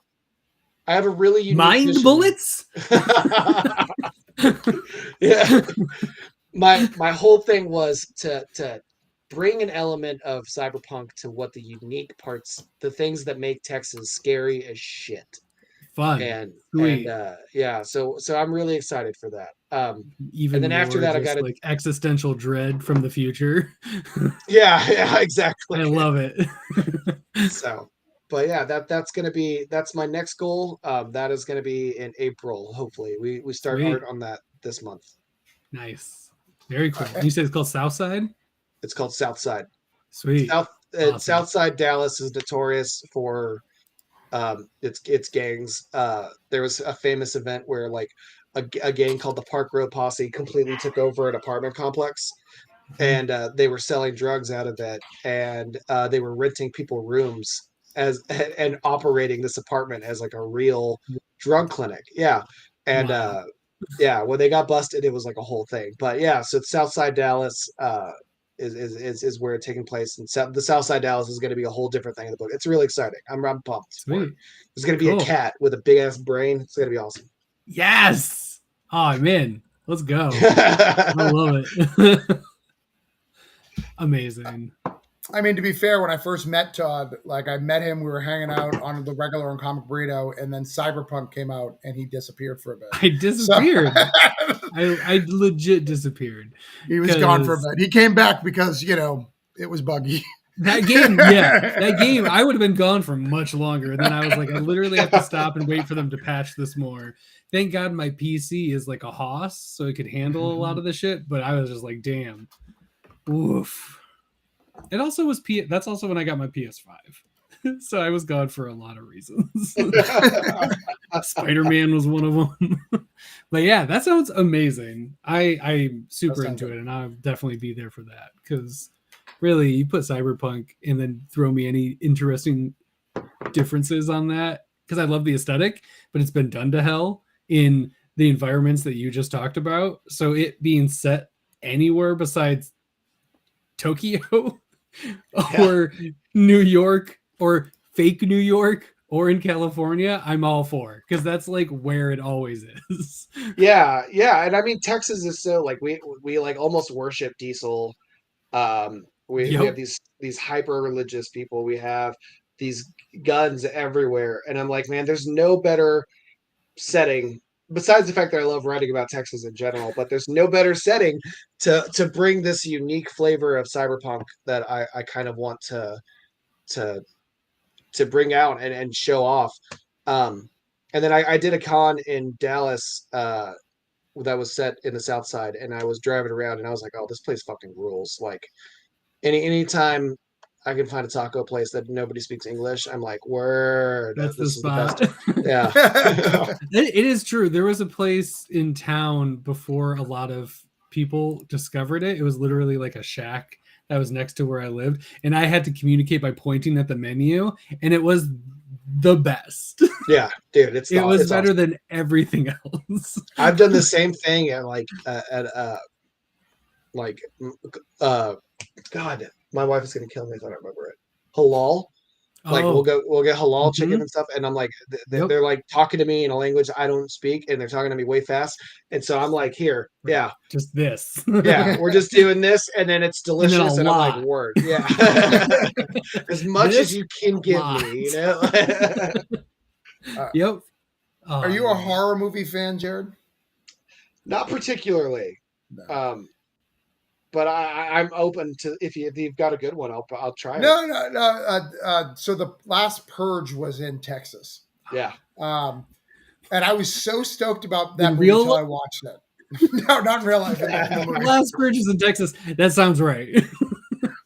Speaker 3: have a really unique
Speaker 2: mind bullets.
Speaker 3: Yeah, my whole thing was to bring an element of cyberpunk to what the unique parts, the things that make Texas scary as shit.
Speaker 2: Fun.
Speaker 3: And so I'm really excited for that.
Speaker 2: Even
Speaker 3: and then after that, I got
Speaker 2: like existential dread from the future.
Speaker 3: yeah, exactly.
Speaker 2: I love it.
Speaker 3: So, but yeah, that's my next goal. That is gonna be in April. Hopefully, we start art on that this month.
Speaker 2: Nice, very cool. You said it's called Southside.
Speaker 3: It's called Southside.
Speaker 2: Sweet.
Speaker 3: Awesome. Southside Dallas is notorious for its gangs. There was a famous event where like a gang called the Park Row Posse completely took over an apartment complex, and they were selling drugs out of it, and they were renting people rooms and operating this apartment as like a real drug clinic. Yeah. And when they got busted, it was like a whole thing. But yeah, so it's Southside Dallas is where it's taking place, and the Southside Dallas is going to be a whole different thing in the book. It's really exciting. I'm pumped.
Speaker 2: Sweet.
Speaker 3: There's going to be a cat with a big ass brain. It's going to be awesome.
Speaker 2: Yes. Oh, I'm in. Let's go. I love it. Amazing.
Speaker 1: I mean, to be fair, when I first met Todd, like I met him, we were hanging out on the regular on Comic Burrito, and then Cyberpunk came out, and he disappeared for a bit.
Speaker 2: I disappeared. So, I legit disappeared.
Speaker 1: He was gone for a bit. He came back because it was buggy.
Speaker 2: That game, that game, I would have been gone for much longer. And then I was like, I literally have to stop and wait for them to patch this more. Thank God my PC is like a hoss, so it could handle a lot of the shit. But I was just like, damn, oof. It also was that's also when I got my PS5. So I was gone for a lot of reasons. Spider-Man was one of them. But yeah, that sounds amazing. I'm super into it, and I'll definitely be there for that because really, you put Cyberpunk and then throw me any interesting differences on that because I love the aesthetic, but it's been done to hell in the environments that you just talked about. So it being set anywhere besides Tokyo or New York or fake New York or in California, I'm all for because that's like where it always is.
Speaker 3: Yeah, and I mean Texas is so like we like almost worship Diesel. We have these hyper religious people. We have these guns everywhere, and I'm like, man, there's no better setting besides the fact that I love writing about Texas in general. But there's no better setting to bring this unique flavor of cyberpunk that I kind of want to bring out and show off. And then I did a con in Dallas that was set in the South Side, and I was driving around, and I was like, oh, this place fucking rules. Like anytime I can find a taco place that nobody speaks English, I'm like, word.
Speaker 2: That's the spot.
Speaker 3: Yeah.
Speaker 2: It is true. There was a place in town before a lot of people discovered it. It was literally like a shack that was next to where I lived. And I had to communicate by pointing at the menu. And it was the best.
Speaker 3: Yeah, dude. It's
Speaker 2: better awesome than everything else.
Speaker 3: I've done the same thing at God, my wife is gonna kill me if I don't remember it. Halal. Like we'll get halal chicken and stuff, and I'm like, they're like talking to me in a language I don't speak, and they're talking to me way fast, and so I'm like, here, yeah,
Speaker 2: just this,
Speaker 3: yeah, we're just doing this, and then it's delicious, and I'm like, word, yeah, as much as you can give me,
Speaker 2: Yep.
Speaker 1: Are you a horror movie fan, Jarred?
Speaker 3: Not particularly. No. But I'm open to if you've got a good one, I'll try it.
Speaker 1: No. So the last Purge was in Texas.
Speaker 3: Yeah.
Speaker 1: And I was so stoked about that movie until I watched it. No, not in real life.
Speaker 2: Last Purge is in Texas. That sounds right.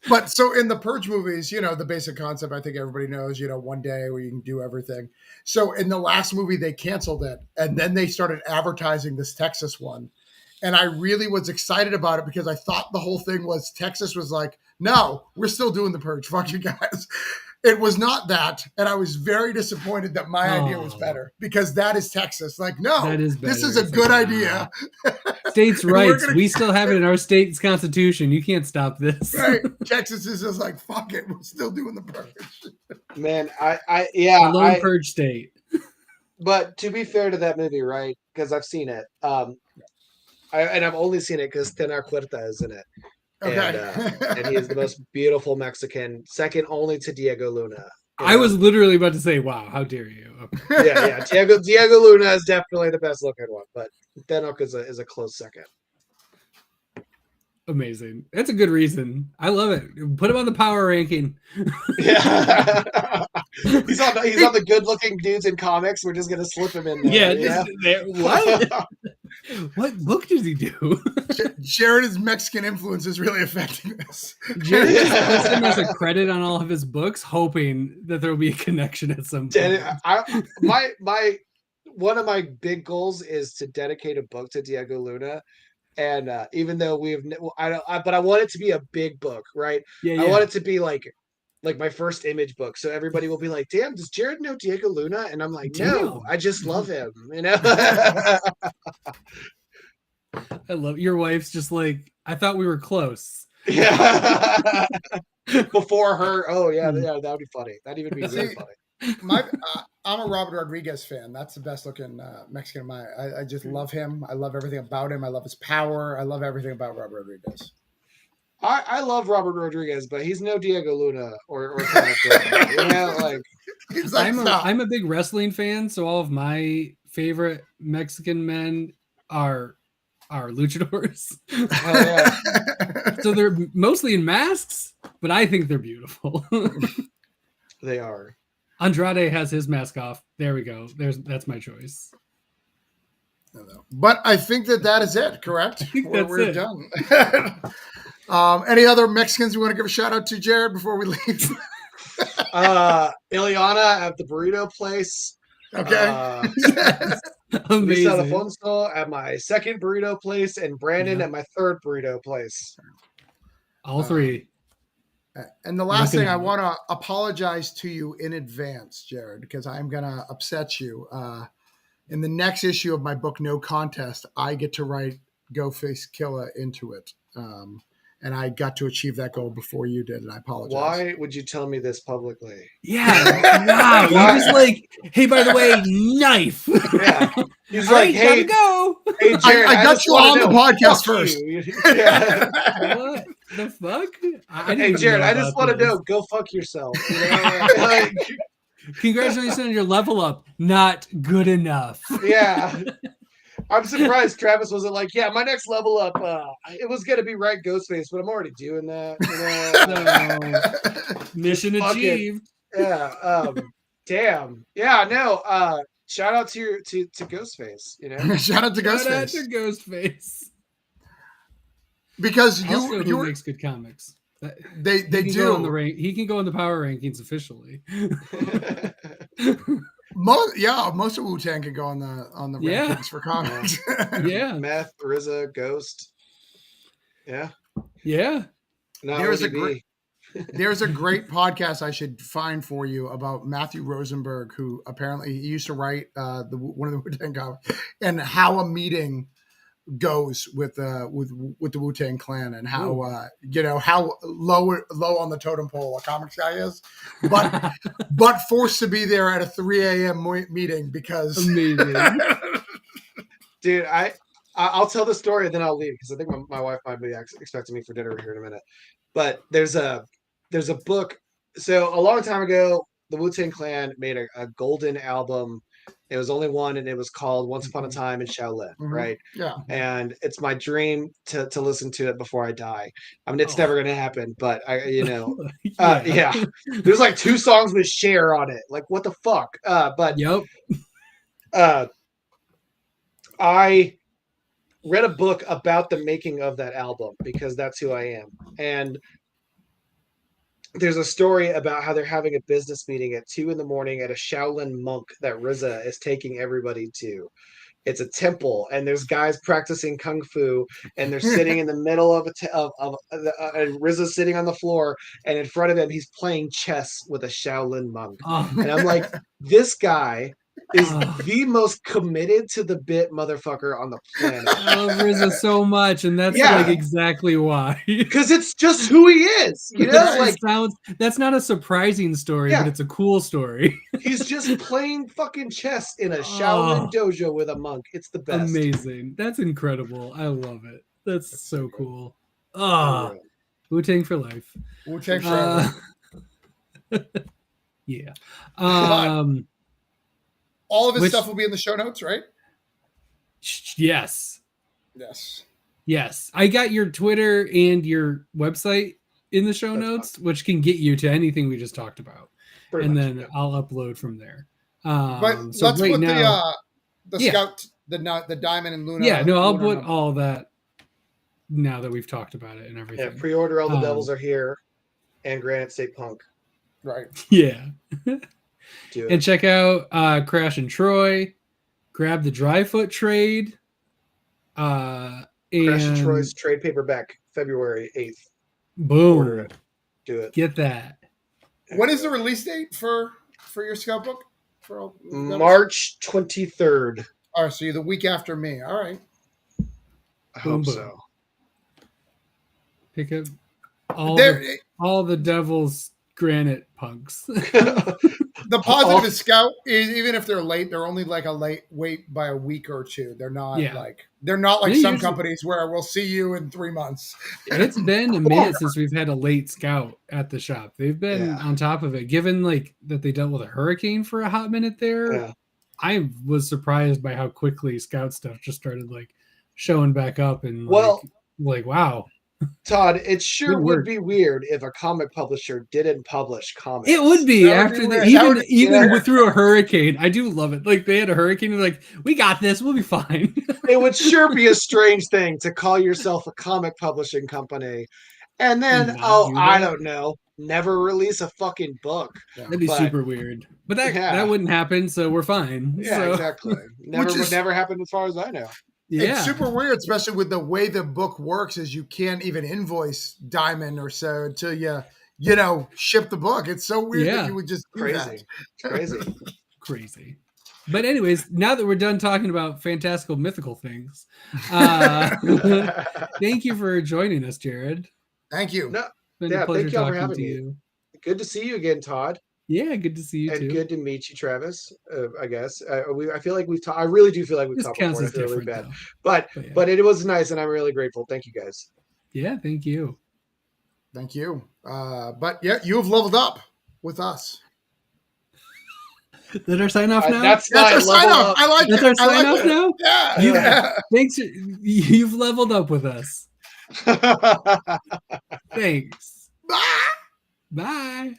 Speaker 1: But so in the Purge movies, the basic concept, I think everybody knows, one day where you can do everything. So in the last movie, they canceled it. And then they started advertising this Texas one. And I really was excited about it because I thought the whole thing was Texas was like, no, we're still doing the Purge. Fuck you guys. It was not that. And I was very disappointed that my idea was better because that is Texas. Like, no, this is a good idea.
Speaker 2: States' rights. We still have it in our state's constitution. You can't stop this.
Speaker 1: Right. Texas is just like, fuck it. We're still doing the Purge.
Speaker 3: Man, a
Speaker 2: lone Purge state.
Speaker 3: But to be fair to that movie, right? Because I've seen it. And I've only seen it because Tena Cuerta is in it.
Speaker 1: Okay.
Speaker 3: And he is the most beautiful Mexican, second only to Diego Luna.
Speaker 2: I was literally about to say, wow, how dare you?
Speaker 3: Okay. Yeah. Diego Luna is definitely the best looking one, but Tenoch is a close second.
Speaker 2: Amazing. That's a good reason. I love it. Put him on the power ranking.
Speaker 3: Yeah. he's on the good looking dudes in comics. We're just gonna slip him in there.
Speaker 2: Yeah. What? What book does he do?
Speaker 1: Jarred's Mexican influence is really affecting this.
Speaker 2: Jarred just puts him as a credit on all of his books, hoping that there will be a connection at some point.
Speaker 3: One of my big goals is to dedicate a book to Diego Luna. And even though but I want it to be a big book, right?
Speaker 2: Yeah.
Speaker 3: I want it to be like my first Image book, so everybody will be like, "Damn, does Jarred know Diego Luna?" And I'm like, "No, I just love him."
Speaker 2: I love your wife's just like, I thought we were close.
Speaker 3: Yeah. Before her, that would be funny. That'd even be really funny.
Speaker 1: I'm a Robert Rodriguez fan. That's the best looking Mexican. I just love him. I love everything about him. I love his power. I love everything about Robert Rodriguez.
Speaker 3: I love Robert Rodriguez, but he's no Diego Luna or Kenneth, you know, like
Speaker 2: I'm a big wrestling fan, so all of my favorite Mexican men are luchadors.
Speaker 3: Hell yeah.
Speaker 2: So they're mostly in masks, but I think they're beautiful.
Speaker 3: They are.
Speaker 2: Andrade has his mask off. There we go. That's my choice.
Speaker 1: But I think that is it, correct? We're
Speaker 2: it.
Speaker 1: done. Any other Mexicans we want to give a shout out to, Jarred, before we leave?
Speaker 3: Ileana at the burrito place.
Speaker 1: Okay.
Speaker 3: Lisa Alfonso at my second burrito place, and Brandon at my third burrito place.
Speaker 2: All three.
Speaker 1: And the last thing, I want to apologize to you in advance, Jarred, because I'm going to upset you. In the next issue of my book, No Contest, I get to write Ghostface Killah into it. And I got to achieve that goal before you did, and I apologize.
Speaker 3: Why would you tell me this publicly?
Speaker 2: Yeah. Wow. You're just like, hey, by the way, knife.
Speaker 3: Yeah. He's like, hey,
Speaker 2: go.
Speaker 3: Hey, Jarred,
Speaker 1: I got you on the podcast first.
Speaker 3: Yeah.
Speaker 2: What the fuck?
Speaker 3: Hey, Jarred, I just want to know, go fuck yourself. You know? Like,
Speaker 2: congratulations on your level up. Not good enough.
Speaker 3: Yeah. I'm surprised Travis wasn't like, yeah, my next level up, it was going to be right Ghostface, but I'm already doing that. You
Speaker 2: know? Mission achieved.
Speaker 3: Yeah. Damn. Yeah, no. Shout out to Ghostface, you know?
Speaker 1: Shout out to Ghostface.
Speaker 2: Shout out to Ghostface.
Speaker 1: Because
Speaker 2: you makes good comics.
Speaker 1: They do.
Speaker 2: He can go in the power rankings officially.
Speaker 1: Most of Wu-Tang can go on the rankings for comics.
Speaker 2: Yeah.
Speaker 3: Meth, RZA, Ghost. Yeah.
Speaker 2: Yeah.
Speaker 1: There's a great podcast I should find for you about Matthew Rosenberg, who apparently he used to write one of the Wu-Tang comics, and how a meeting goes with the Wu-Tang Clan, and how how low on the totem pole a comics guy is, but forced to be there at a 3 a.m. meeting because
Speaker 2: amazing.
Speaker 3: Dude, I'll tell the story and then I'll leave because I think my wife might be expecting me for dinner here in a minute. But there's a book. So a long time ago, the Wu-Tang Clan made a golden album. It was only one, and it was called Once Upon a Time in Shaolin, right?
Speaker 1: Yeah.
Speaker 3: And it's my dream to listen to it before I die. I mean, it's never going to happen, but yeah. There's like 2 songs with Cher on it. Like, what the fuck? I read a book about the making of that album because that's who I am. And there's a story about how they're having a business meeting at 2 a.m. at a Shaolin monk that RZA is taking everybody to. It's a temple, and there's guys practicing kung fu, and they're sitting in the middle of and RZA's sitting on the floor, and in front of him he's playing chess with a Shaolin monk. And I'm like, this guy is the most committed to the bit motherfucker on the planet.
Speaker 2: I love RZA so much, and that's like exactly why.
Speaker 3: Because it's just who he is. You know,
Speaker 2: that's not a surprising story, but it's a cool story.
Speaker 3: He's just playing fucking chess in a Shaolin dojo with a monk. It's the best.
Speaker 2: Amazing. That's incredible. I love it. That's so cool. Wu-Tang for life.
Speaker 1: Wu-Tang forever.
Speaker 2: Yeah.
Speaker 1: All of his stuff will be in the show notes, right?
Speaker 2: Yes.
Speaker 1: Yes.
Speaker 2: I got your Twitter and your website in the show notes, which can get you to anything we just talked about. Then I'll upload from there.
Speaker 1: But let's put the Scout, the Diamond and Luna.
Speaker 2: Yeah, no, I'll put all that now that we've talked about it and everything.
Speaker 3: Yeah, pre-order All the Devils Are Here and Granite State Punk.
Speaker 1: Right.
Speaker 2: Yeah. And check out Crash and Troy. Grab the Dryfoot trade.
Speaker 3: Crash and Troy's trade paperback, February 8th.
Speaker 2: Boom.
Speaker 3: Order it. Do it.
Speaker 2: Get that.
Speaker 1: What is the release date for your Scout book?
Speaker 3: March 23rd.
Speaker 1: All right, so you're the week after me. All right.
Speaker 3: I hope so.
Speaker 2: Pick up all the Devil's Granite punks.
Speaker 1: The positive is Scout is even if they're late, they're only like a late wait by a week or two. They're not like some companies where we'll see you in 3 months.
Speaker 2: It's been a minute since we've had a late Scout at the shop. They've been on top of it. Given like that they dealt with a hurricane for a hot minute there, I was surprised by how quickly Scout stuff just started like showing back up and like wow.
Speaker 3: Todd, it sure would be weird if a comic publisher didn't publish comics.
Speaker 2: It would be after even through a hurricane. I do love it. Like they had a hurricane and like, we got this, we'll be fine.
Speaker 3: It would sure be a strange thing to call yourself a comic publishing company and then I don't know, never release a fucking book.
Speaker 2: That'd be super weird. But that wouldn't happen, so we're fine.
Speaker 3: Yeah, exactly. Would never happen as far as I know.
Speaker 1: Yeah. It's super weird, especially with the way the book works is you can't even invoice Diamond or so until you ship the book. It's so weird that you would just do that.
Speaker 2: Crazy. But anyways, now that we're done talking about fantastical mythical things, thank you for joining us, Jarred.
Speaker 1: Thank you.
Speaker 2: It's been a pleasure talking for having to you.
Speaker 3: Good to see you again, Todd.
Speaker 2: Yeah, good to see you too.
Speaker 3: Good to meet you, Travis. I guess I feel like we've talked. I really do feel like we've talked before. It's really bad, but it was nice, and I'm really grateful. Thank you, guys.
Speaker 2: Yeah, thank you.
Speaker 1: Thank you. But yeah, you've leveled up with us.
Speaker 2: Is that our sign off now?
Speaker 3: That's our
Speaker 1: sign off. I like
Speaker 2: that's
Speaker 1: it.
Speaker 2: Our sign off now.
Speaker 1: Yeah.
Speaker 2: Thanks. You've leveled up with us. Thanks.
Speaker 1: Bye.
Speaker 2: Bye.